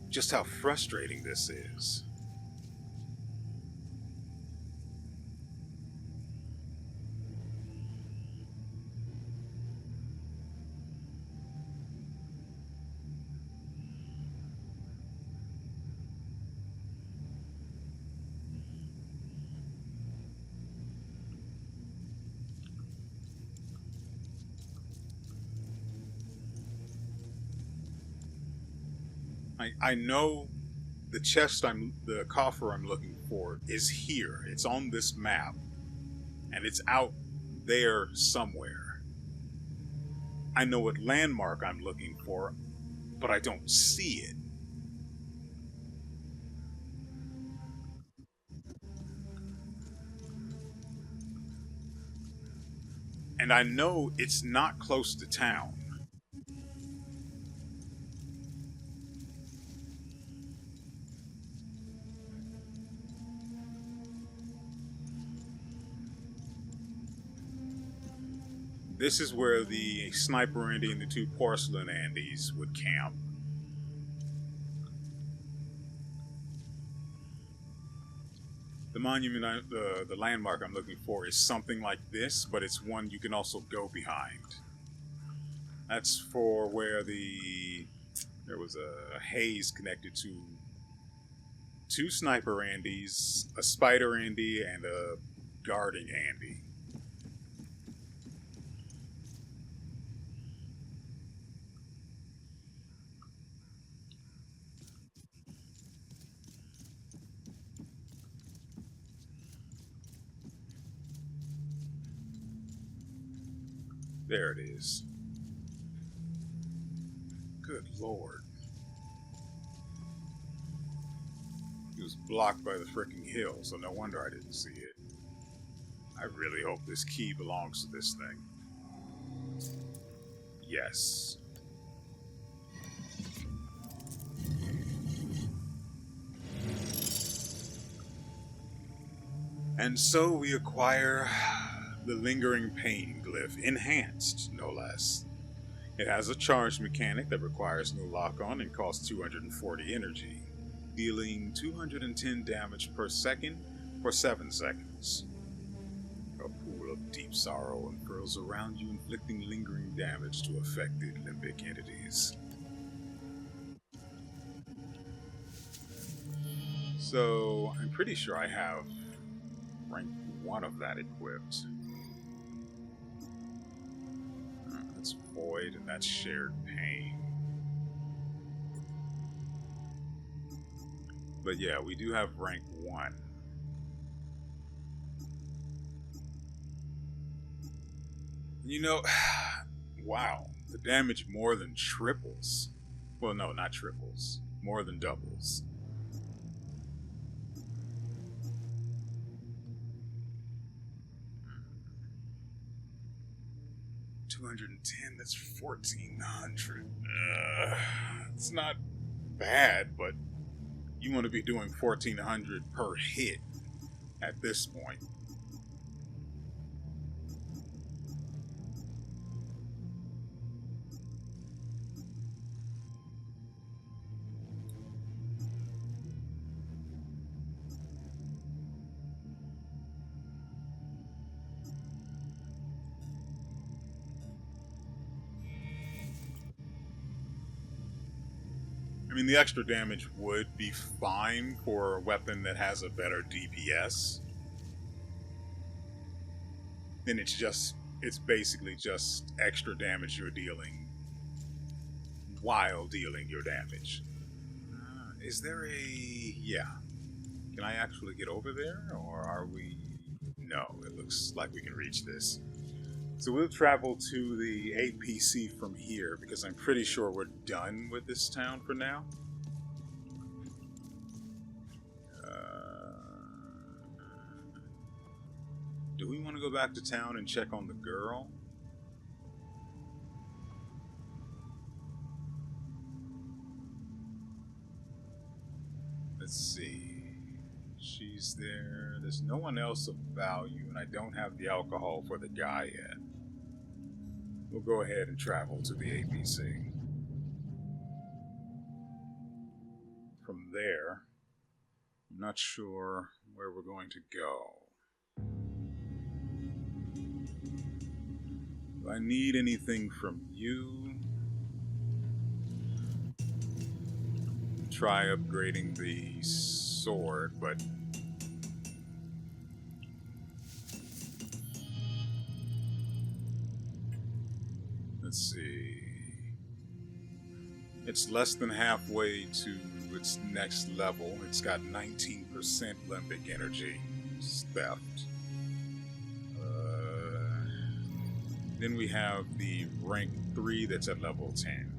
Speaker 1: just how frustrating this is. I know the coffer I'm looking for is here. It's on this map. And it's out there somewhere. I know what landmark I'm looking for, but I don't see it. And I know it's not close to town. This is where the sniper Andy and the two porcelain Andys would camp. The monument, the landmark I'm looking for is something like this, but it's one you can also go behind. That's for where there was a haze connected to two sniper Andys, a spider Andy, and a guarding Andy. There it is. Good lord. He was blocked by the freaking hill, so no wonder I didn't see it. I really hope this key belongs to this thing. Yes. And so we acquire the Lingering Pain glyph, enhanced, no less. It has a charge mechanic that requires no lock-on and costs 240 energy, dealing 210 damage per second for 7 seconds. A pool of deep sorrow unfurls around you, inflicting lingering damage to affected limbic entities. So, I'm pretty sure I have rank 1 of that equipped. That's Void, and that's Shared Pain. But yeah, we do have rank 1. You know, wow, the damage more than triples. Well, no, not triples. More than doubles. $210, that's 1,400. It's not bad, but you want to be doing 1,400 per hit at this point. I mean, the extra damage would be fine for a weapon that has a better DPS. Then it's basically just extra damage you're dealing while dealing your damage. Is there a... yeah. Can I actually get over there, or are we... no, it looks like we can reach this. So we'll travel to the APC from here, because I'm pretty sure we're done with this town for now. Do we want to go back to town and check on the girl? Let's see. She's there. There's no one else of value, and I don't have the alcohol for the guy yet. We'll go ahead and travel to the APC. From there, I'm not sure where we're going to go. Do I need anything from you? Try upgrading the sword, but let's see. It's less than halfway to its next level. It's got 19% limbic energy. It's theft. Then we have the rank 3 that's at level 10.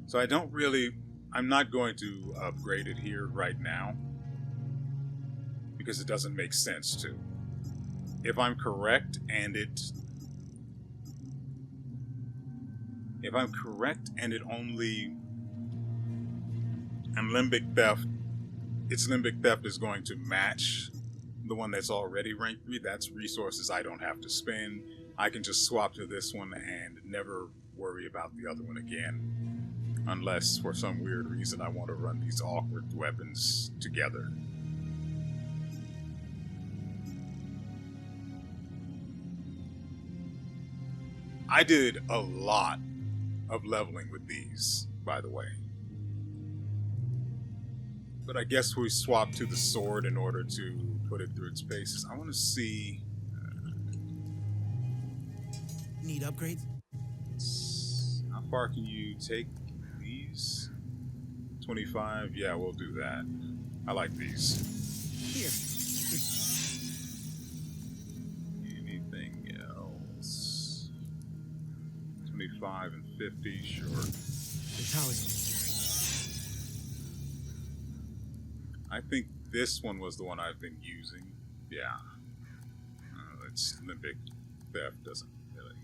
Speaker 1: So I'm not going to upgrade it here right now, because it doesn't make sense to. If I'm correct and it only, and limbic theft, its limbic theft is going to match the one that's already rank 3. That's resources I don't have to spend. I can just swap to this one and never worry about the other one again. Unless, for some weird reason, I want to run these awkward weapons together. I did a lot of leveling with these, by the way. But I guess we swapped to the sword in order to put it through its paces. I want to see...
Speaker 4: Need upgrades?
Speaker 1: How far can you take these? 25? Yeah, we'll do that. I like these.
Speaker 4: Here.
Speaker 1: Anything else? 25 and 50, sure.
Speaker 4: The tower's...
Speaker 1: I think this one was the one I've been using. Yeah. It's limbic theft, doesn't really.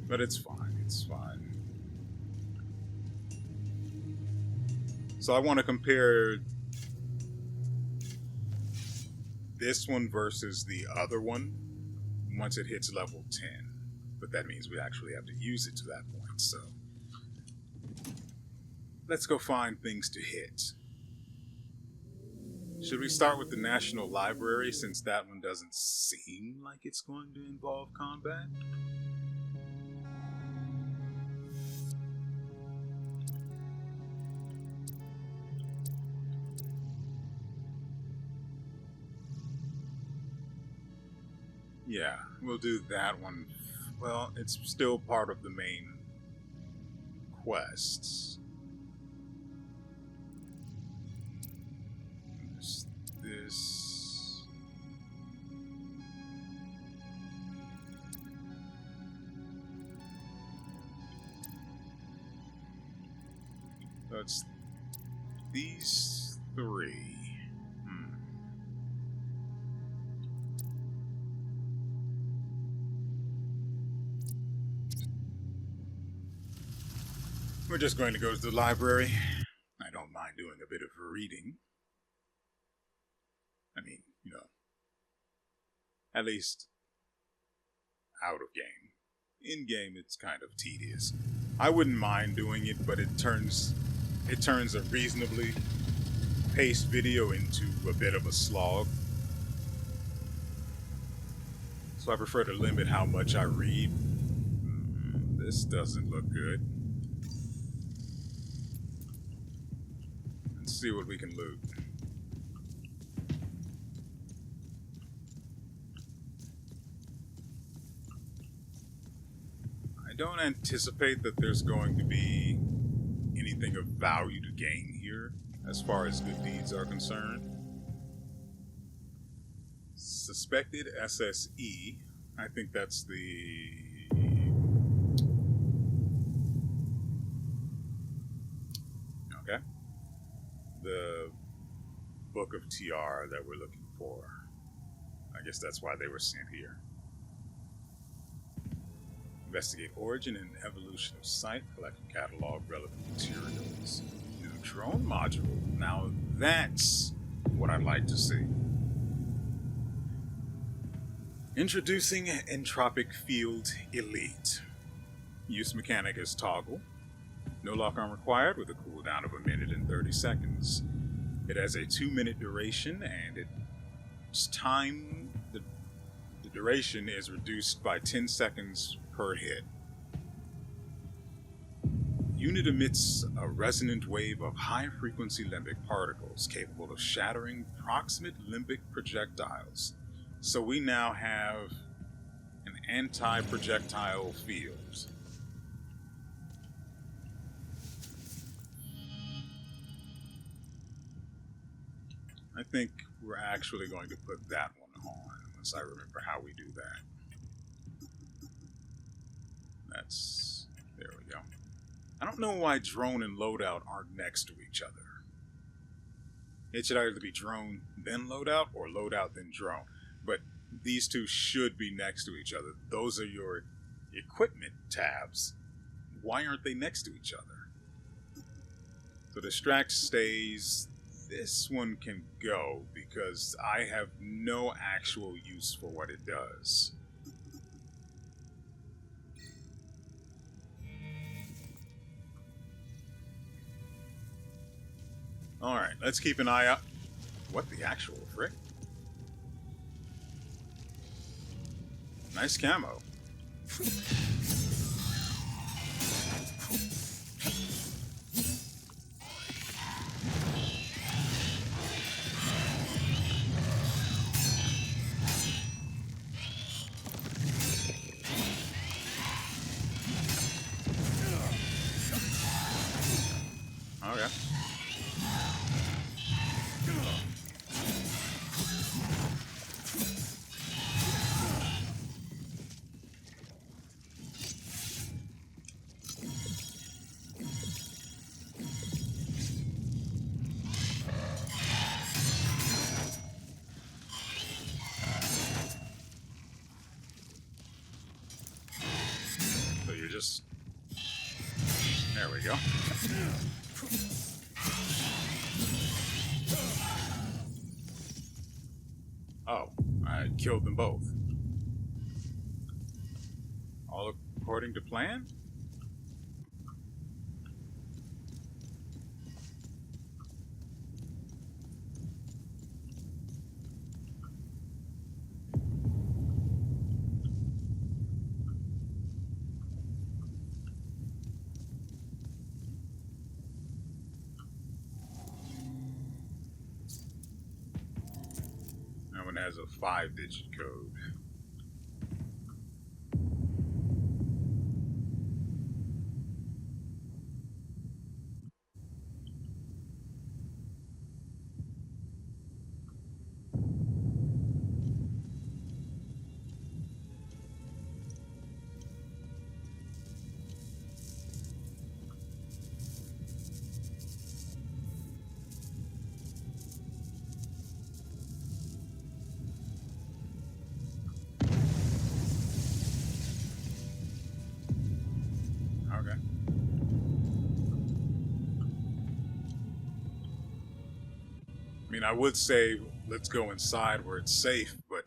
Speaker 1: But it's fine, it's fine. So I want to compare this one versus the other one once it hits level 10. But that means we actually have to use it to that point, so let's go find things to hit. Should we start with the National Library, since that one doesn't seem like it's going to involve combat? Yeah, we'll do that one. Well, it's still part of the main quests. There's this. So it's these three. We're just going to go to the library. I don't mind doing a bit of reading. I mean, you know, at least out of game. In game, it's kind of tedious. I wouldn't mind doing it, but it turns a reasonably paced video into a bit of a slog. So I prefer to limit how much I read. This doesn't look good. see what we can loot. I don't anticipate that there's going to be anything of value to gain here as far as good deeds are concerned. Suspected SSE. I think that's the... Okay. The Book of TR that we're looking for. I guess that's why they were sent here. Investigate origin and evolution of site. Collect and catalog relevant materials. New drone module. Now that's what I'd like to see. Introducing Entropic Field Elite. Use mechanic as toggle. No lock on required with a cooldown of 1 minute and 30 seconds. It has a 2-minute duration and its time, the duration is reduced by 10 seconds per hit. Unit emits a resonant wave of high-frequency limbic particles capable of shattering proximate limbic projectiles. So we now have an anti-projectile field. I think we're actually going to put that one on, unless I remember how we do that. That's... there we go. I don't know why drone and loadout aren't next to each other. It should either be drone, then loadout, or loadout, then drone. But these two should be next to each other. Those are your equipment tabs. Why aren't they next to each other? So distract stays. This one can go because I have no actual use for what it does. Alright, let's keep an eye out. What the actual frick? Nice camo. Okay. So you're just... there we go. Oh, I killed them both. All according to plan? That one has a 5-digit code. Okay. I mean, I would say let's go inside where it's safe, but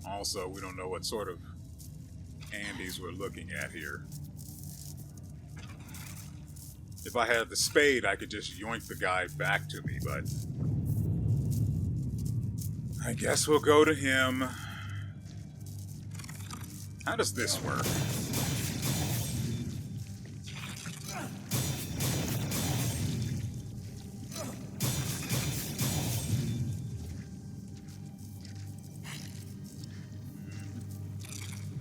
Speaker 1: also we don't know what sort of Andes we're looking at here. If I had the spade, I could just yoink the guy back to me, but I guess we'll go to him. How does this work?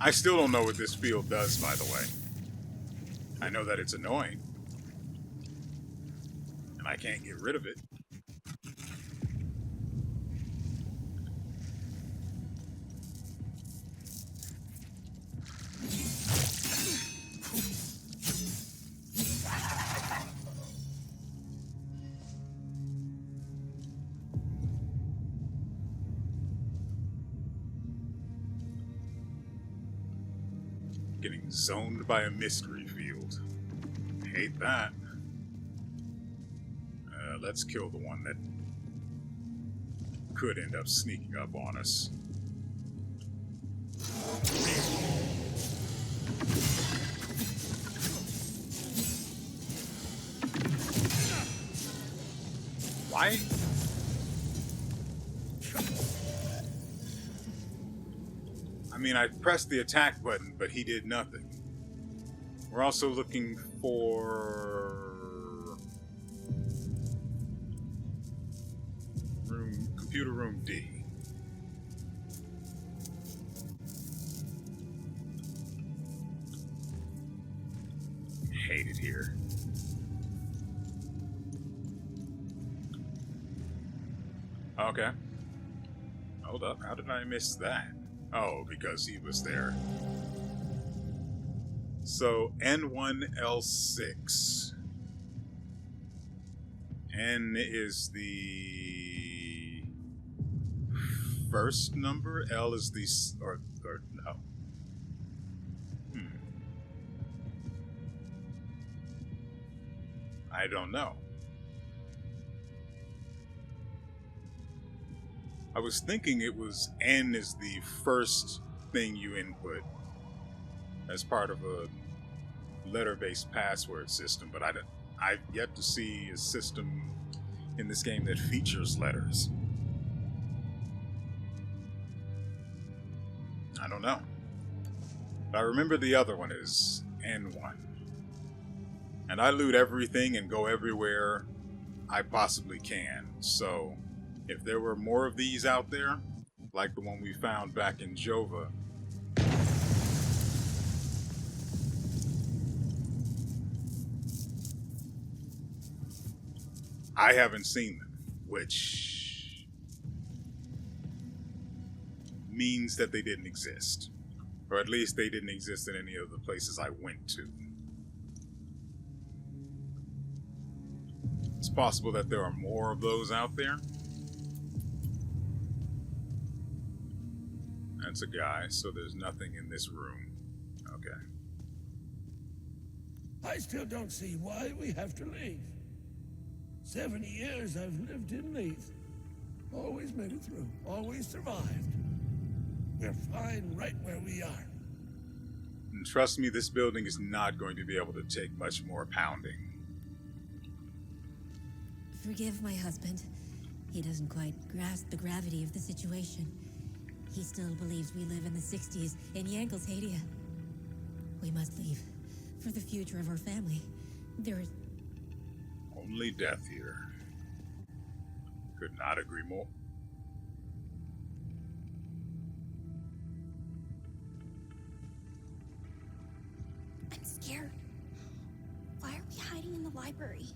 Speaker 1: I still don't know what this field does, by the way. I know that it's annoying. And I can't get rid of it. Getting zoned by a mystery field. Hate that. Let's kill the one that could end up sneaking up on us. Why? I mean, I pressed the attack button, but he did nothing. We're also looking for computer room D. Hate it here. Okay. Hold up, how did I miss that? Oh, because he was there. So, N1L6. N is the first number. L is the... or no. I don't know. I was thinking it was N is the first thing you input as part of a letter-based password system, but I've yet to see a system in this game that features letters. I don't know. But I remember the other one is N1. And I loot everything and go everywhere I possibly can, so if there were more of these out there, like the one we found back in Jova, I haven't seen them, which means that they didn't exist. Or at least they didn't exist in any of the places I went to. It's possible that there are more of those out there. That's a guy, so there's nothing in this room. Okay.
Speaker 6: I still don't see why we have to leave. 70 years I've lived in Leith. Always made it through. Always survived. We're fine right where we are.
Speaker 1: And trust me, this building is not going to be able to take much more pounding.
Speaker 7: Forgive my husband. He doesn't quite grasp the gravity of the situation. He still believes we live in the 60s in Yankel's. We must leave. For the future of our family. There is...
Speaker 1: only death here. Could not agree more.
Speaker 5: I'm scared. Why are we hiding in the library?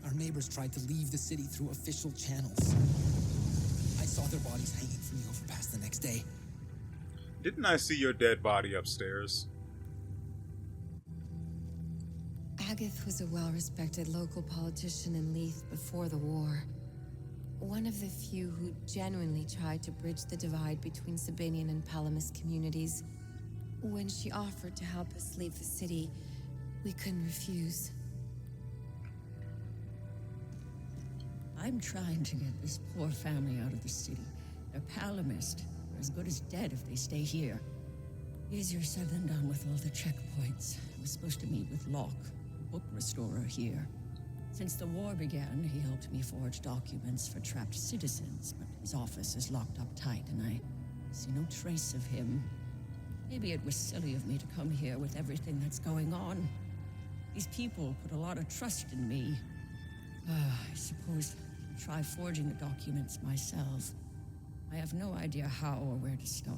Speaker 8: Our neighbors tried to leave the city through official channels. I saw their bodies hanging from the overpass the next day.
Speaker 1: Didn't I see your dead body upstairs?
Speaker 9: Agatha was a well-respected local politician in Leith before the war. One of the few who genuinely tried to bridge the divide between Sabinian and Palamis communities. When she offered to help us leave the city, we couldn't refuse.
Speaker 10: I'm trying to get this poor family out of the city. They're Palamist. They're as good as dead if they stay here. Easier said than done with all the checkpoints. was supposed to meet with Locke, book restorer here. Since the war began, he helped me forge documents for trapped citizens, but his office is locked up tight and I see no trace of him. Maybe it was silly of me to come here with everything that's going on. These people put a lot of trust in me. I suppose I'll try forging the documents myself. I have no idea how or where to start.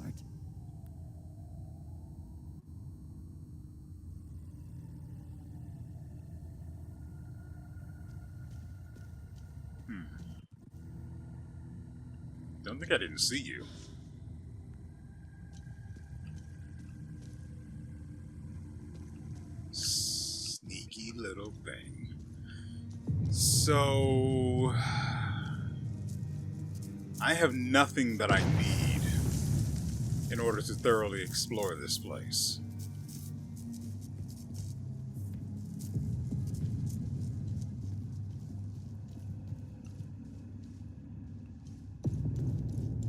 Speaker 1: Don't think I didn't see you. Sneaky little thing. So I have nothing that I need in order to thoroughly explore this place.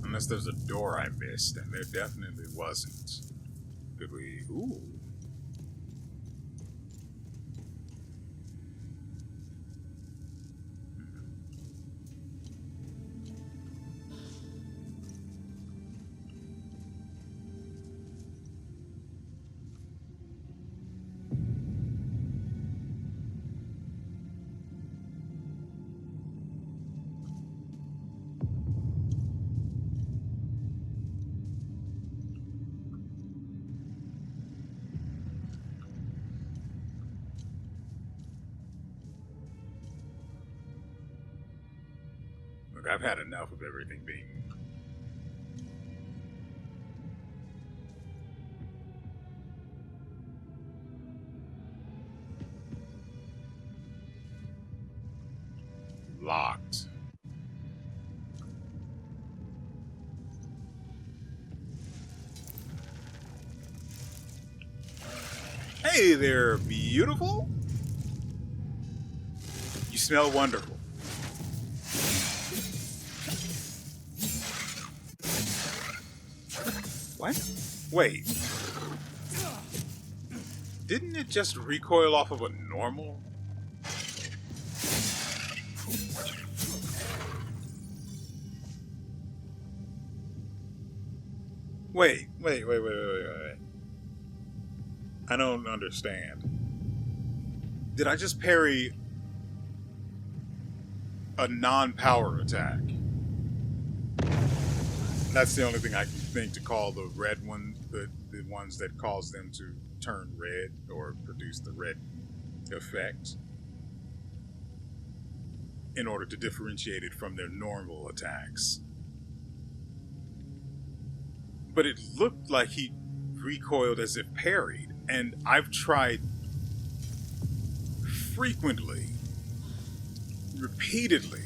Speaker 1: Unless there's a door I missed, and there definitely wasn't. Could we... Ooh. Look, I've had enough of everything being... locked. Hey there, beautiful. You smell wonderful. What? Wait. Didn't it just recoil off of a normal? Wait. I don't understand. Did I just parry a non-power attack? That's the only thing I can think to call the red one, the ones that cause them to turn red or produce the red effect, in order to differentiate it from their normal attacks. But it looked like he recoiled as if parried, and I've tried frequently, repeatedly,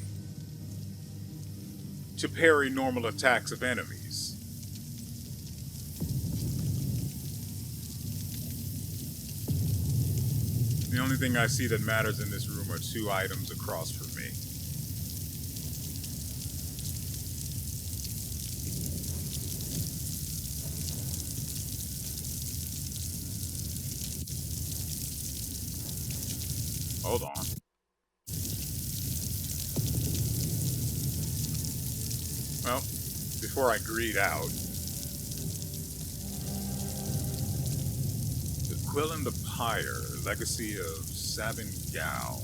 Speaker 1: to parry normal attacks of enemies. The only thing I see that matters in this room are 2 items across from me. Hold on. Well, before I greed out, the Quill and the Pyre, Legacy of Sabin Gao.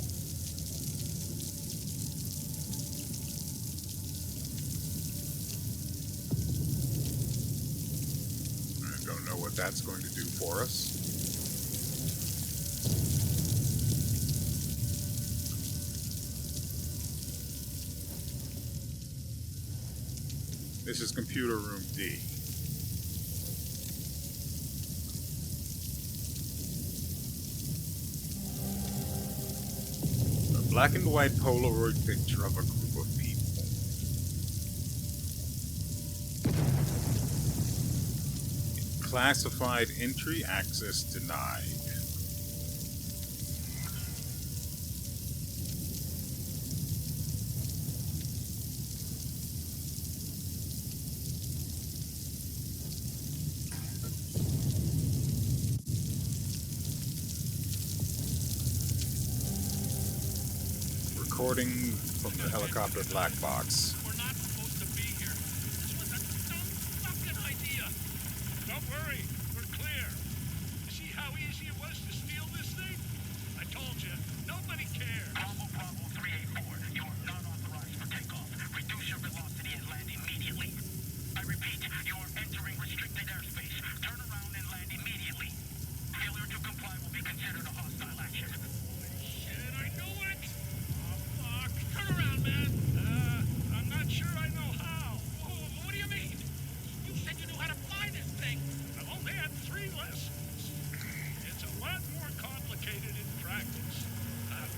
Speaker 1: I don't know what that's going to do for us. This is computer room D. A black and white Polaroid picture of a group of people. Classified entry access denied. Recording from the helicopter black box.
Speaker 6: We're not supposed to be here. This was a dumb fucking idea. Don't worry, we're clear. You see how easy it was to steal this thing? I told you, nobody cares.
Speaker 11: Bravo 384, you are not authorized for takeoff. Reduce your velocity and land immediately. I repeat, you are entering restricted airspace. Turn around and land immediately. Failure to comply will be considered a hostile action.
Speaker 6: Shit, I knew it! Oh, fuck. Turn around, man. I'm not sure I know how. What do you mean? You said you knew how to fly this thing. I've only had 3 lessons. It's a lot more complicated in practice.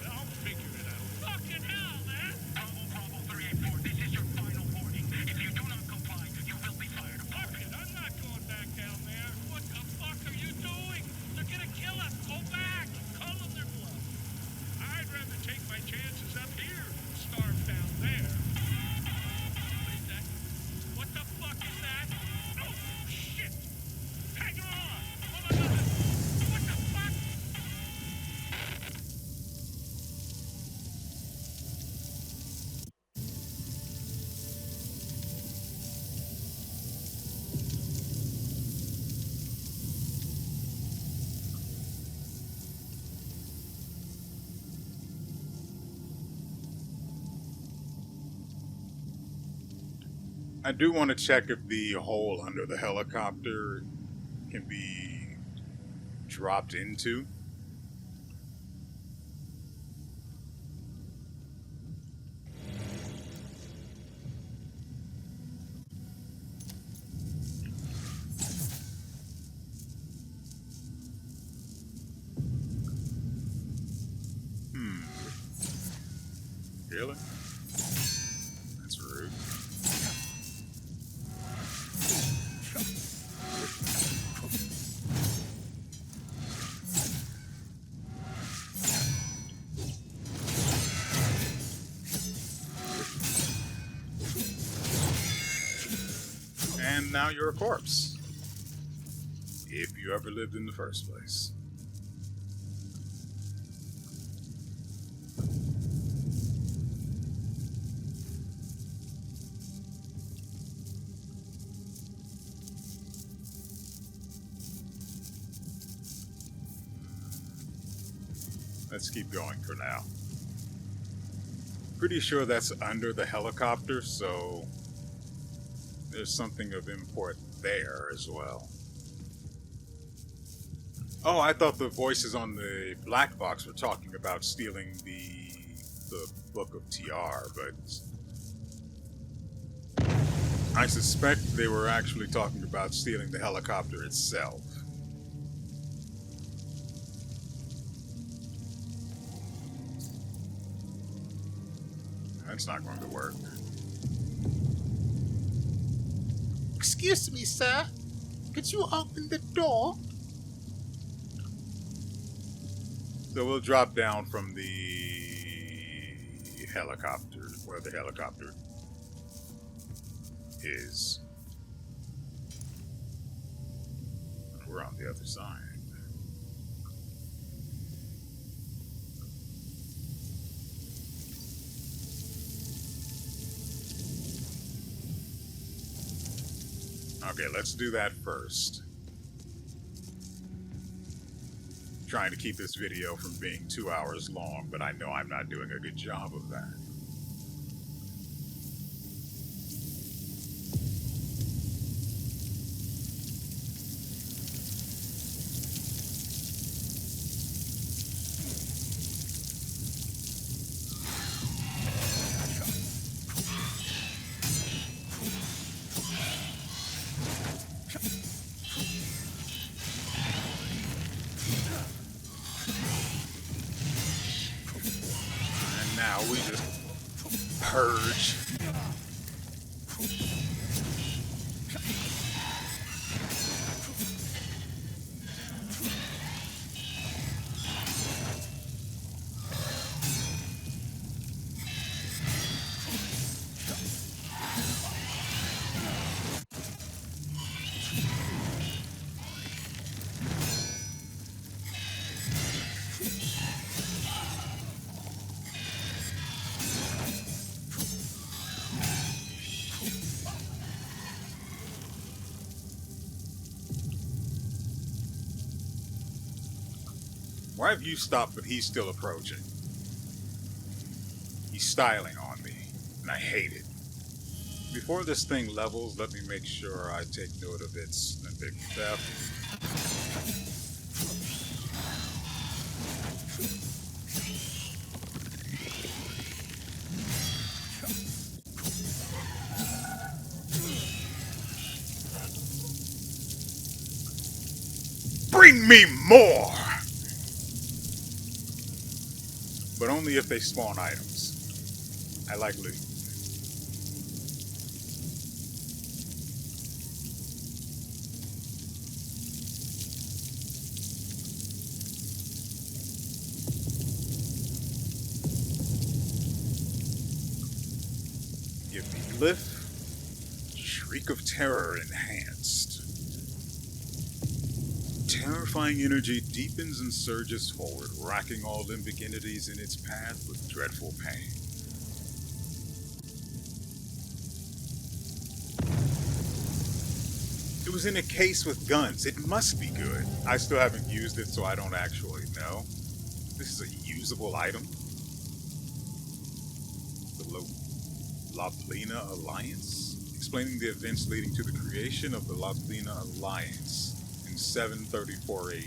Speaker 6: I'll figure it out. Fucking hell, man!
Speaker 11: Bravo 384, this is your final warning. If you do not comply, you will be fired.
Speaker 6: Fuck it, I'm not going back down there. What the fuck are you doing? They're gonna kill us. Go back. Call them their bluff. I'd rather take my chances up here than starve down there. What is that? What the fuck is that? Oh, shit! Hang on! Oh my God! What the fuck?
Speaker 1: I do want to check if the hole under the helicopter can be dropped into. Really? That's rude. And now you're a corpse. If you ever lived in the first place. Let's keep going for now. Pretty sure that's under the helicopter, so there's something of import there as well. Oh, I thought the voices on the black box were talking about stealing the book of TR, but I suspect they were actually talking about stealing the helicopter itself. That's not going to work.
Speaker 12: Excuse me, sir. Could you open the door?
Speaker 1: So we'll drop down from the helicopter, where the helicopter is. We're on the other side. Okay, let's do that first. Trying to keep this video from being 2 hours long, but I know I'm not doing a good job of that. Now we just purge. Why have you stopped but he's still approaching? He's styling on me, and I hate it. Before this thing levels, let me make sure I take note of its big theft. Bring me more! But only if they spawn items. I like loot. Give me glyph. Shriek of terror enhanced. Terrifying energy deepens and surges forward, racking all limbic entities in its path with dreadful pain. It was in a case with guns. It must be good. I still haven't used it, so I don't actually know. This is a usable item. The Laplina Alliance? Explaining the events leading to the creation of the Laplina Alliance. 734 AD.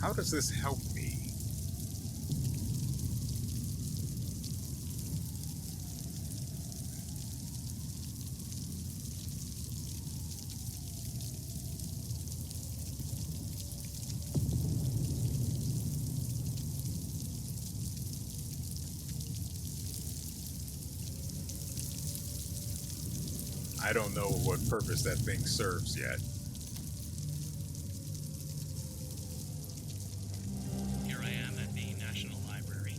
Speaker 1: How does this help me? I don't know what purpose that thing serves yet.
Speaker 13: Here I am at the National Library.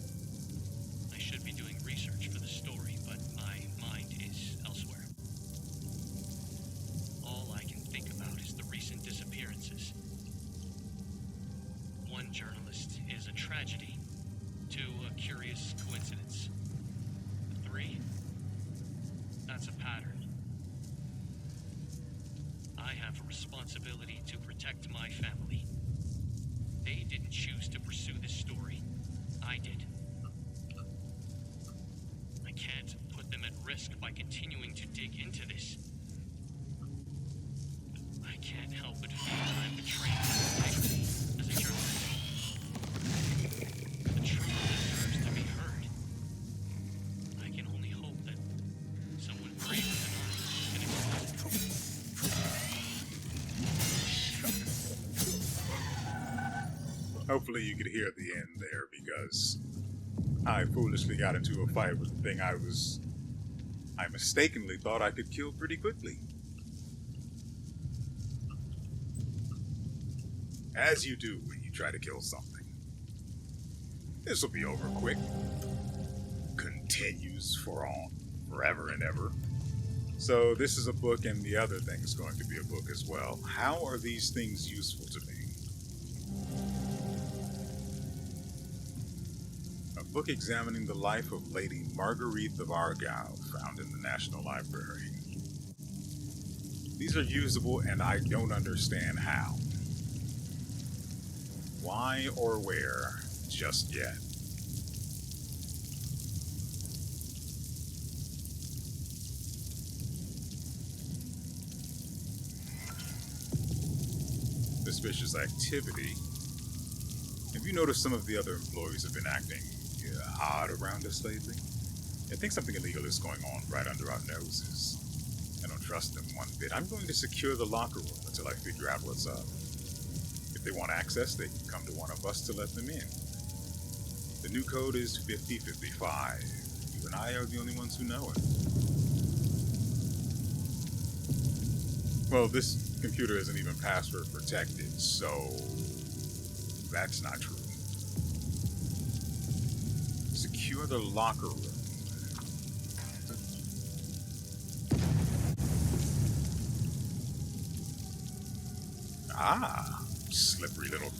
Speaker 13: I should be doing research for the story, but my mind is elsewhere. All I can think about is the recent disappearances. 1 journalist is a tragedy. 2, a curious coincidence. 3, that's a pattern. I have a responsibility to protect my family. They didn't choose to pursue this story. I did. I can't put them at risk by continuing to dig into this. I can't help but feel I'm betraying my integrity as a journalist. The truth deserves to be heard. I can only hope that someone braver than I can expose it.
Speaker 1: Hopefully you could hear the end there, because I foolishly got into a fight with the thing I mistakenly thought I could kill pretty quickly. As you do when you try to kill something. This will be over quick. Continues forever and ever. So this is a book, and the other thing is going to be a book as well. How are these things useful to me? A book examining the life of Lady Marguerite of Argyle, found in the National Library. These are usable, and I don't understand how. Why or where, just yet. Suspicious activity. Have you noticed some of the other employees have been acting odd around us lately? I think something illegal is going on right under our noses. I don't trust them one bit. I'm going to secure the locker room until I figure out what's up. If they want access, they can come to one of us to let them in. The new code is 5055. You and I are the only ones who know it. Well, this computer isn't even password protected, so that's not true. Secure the locker room. Ah, slippery little.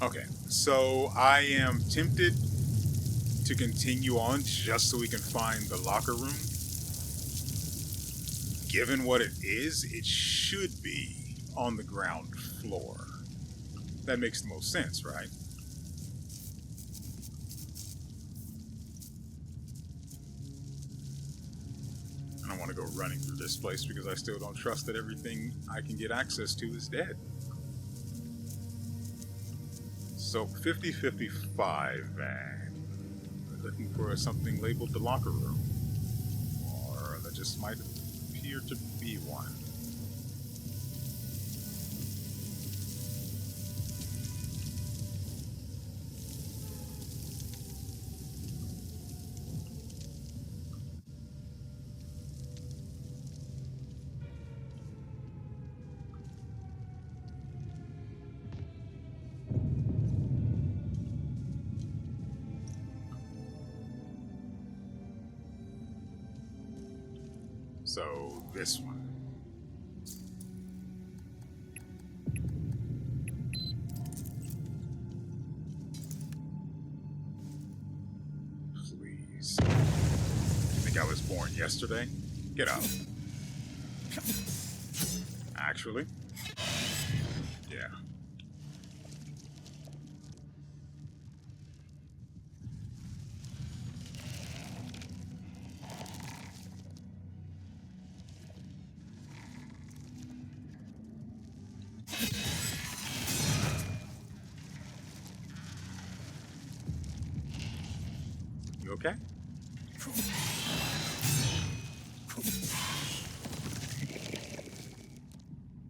Speaker 1: Okay, so I am tempted to continue on just so we can find the locker room. Given what it is, it should be on the ground floor. That makes the most sense, right? I don't want to go running through this place because I still don't trust that everything I can get access to is dead. So 50-55, and we're looking for something labeled the locker room. Or that just might appear to be one. So, this one. Please. You think I was born yesterday? Get up. Actually? Yeah. You okay?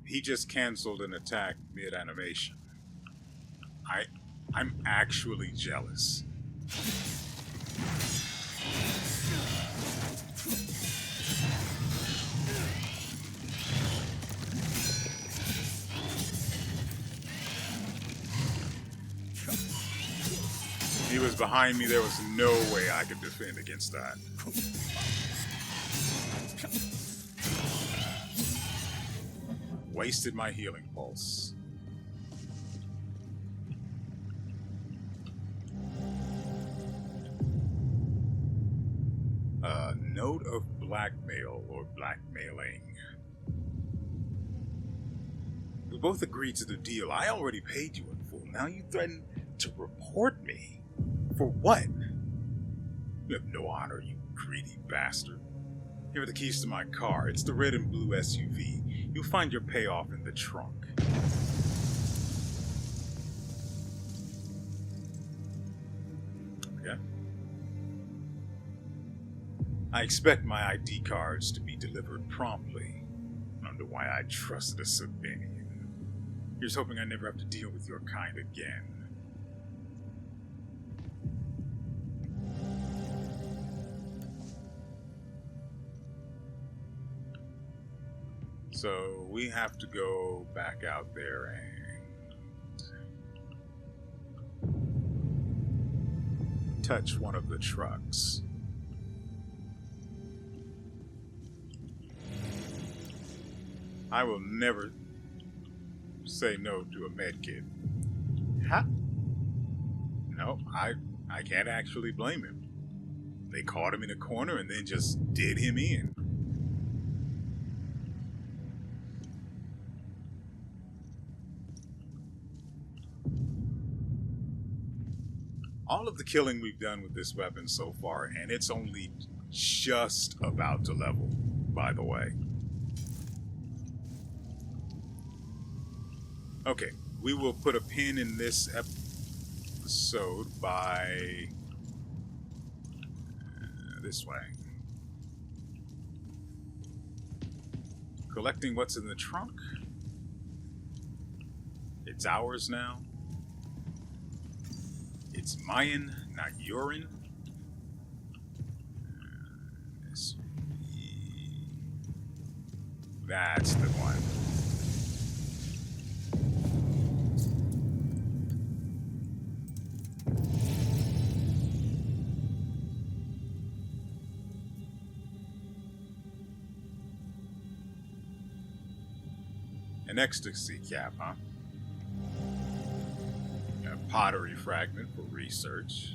Speaker 1: He just canceled an attack mid-animation. I'm actually jealous. He was behind me, there was no way I could defend against that. Wasted my healing pulse. Note of blackmail or blackmailing. We both agreed to the deal. I already paid you in full. Now you threaten to report me. For what? You have no honor, you greedy bastard. Here are the keys to my car. It's the red and blue SUV. You'll find your payoff in the trunk. Okay. I expect my ID cards to be delivered promptly. I wonder why I trusted a Sabinian. Here's hoping I never have to deal with your kind again. So we have to go back out there and touch one of the trucks. I will never say no to a medkit. Huh? No, I can't actually blame him. They caught him in a corner and then just did him in. All of the killing we've done with this weapon so far, and it's only just about to level, by the way. Okay, we will put a pin in this episode by this way. Collecting what's in the trunk. It's ours now. It's Mayan, not urine. That's the one. An ecstasy cap, huh? Yep. pottery fragment for research,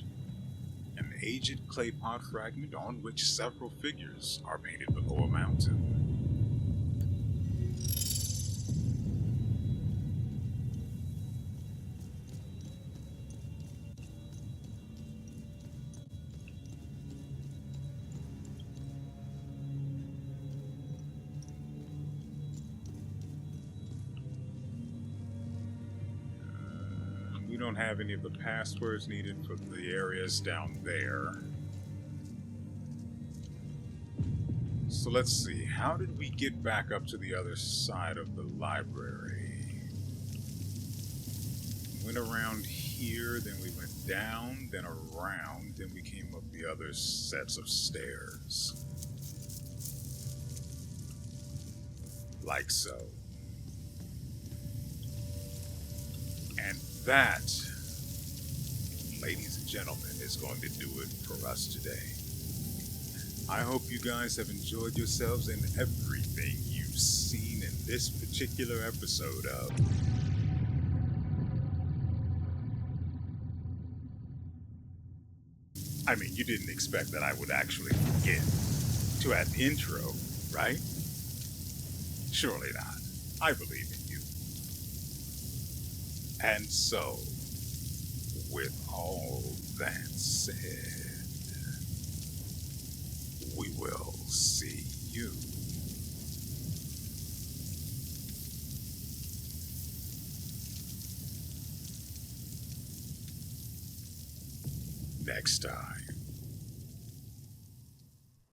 Speaker 1: an aged clay pot fragment on which several figures are painted below a mountain. We don't have any of the passwords needed for the areas down there. So let's see, how did we get back up to the other side of the library? Went around here, then we went down, then around, then we came up the other sets of stairs. Like so. And that, ladies and gentlemen, is going to do it for us today. I hope you guys have enjoyed yourselves in everything you've seen in this particular episode of I mean, you didn't expect that I would actually forget to add the intro, right? Surely not. I believe in you. And so, with all that said, we will see you next time.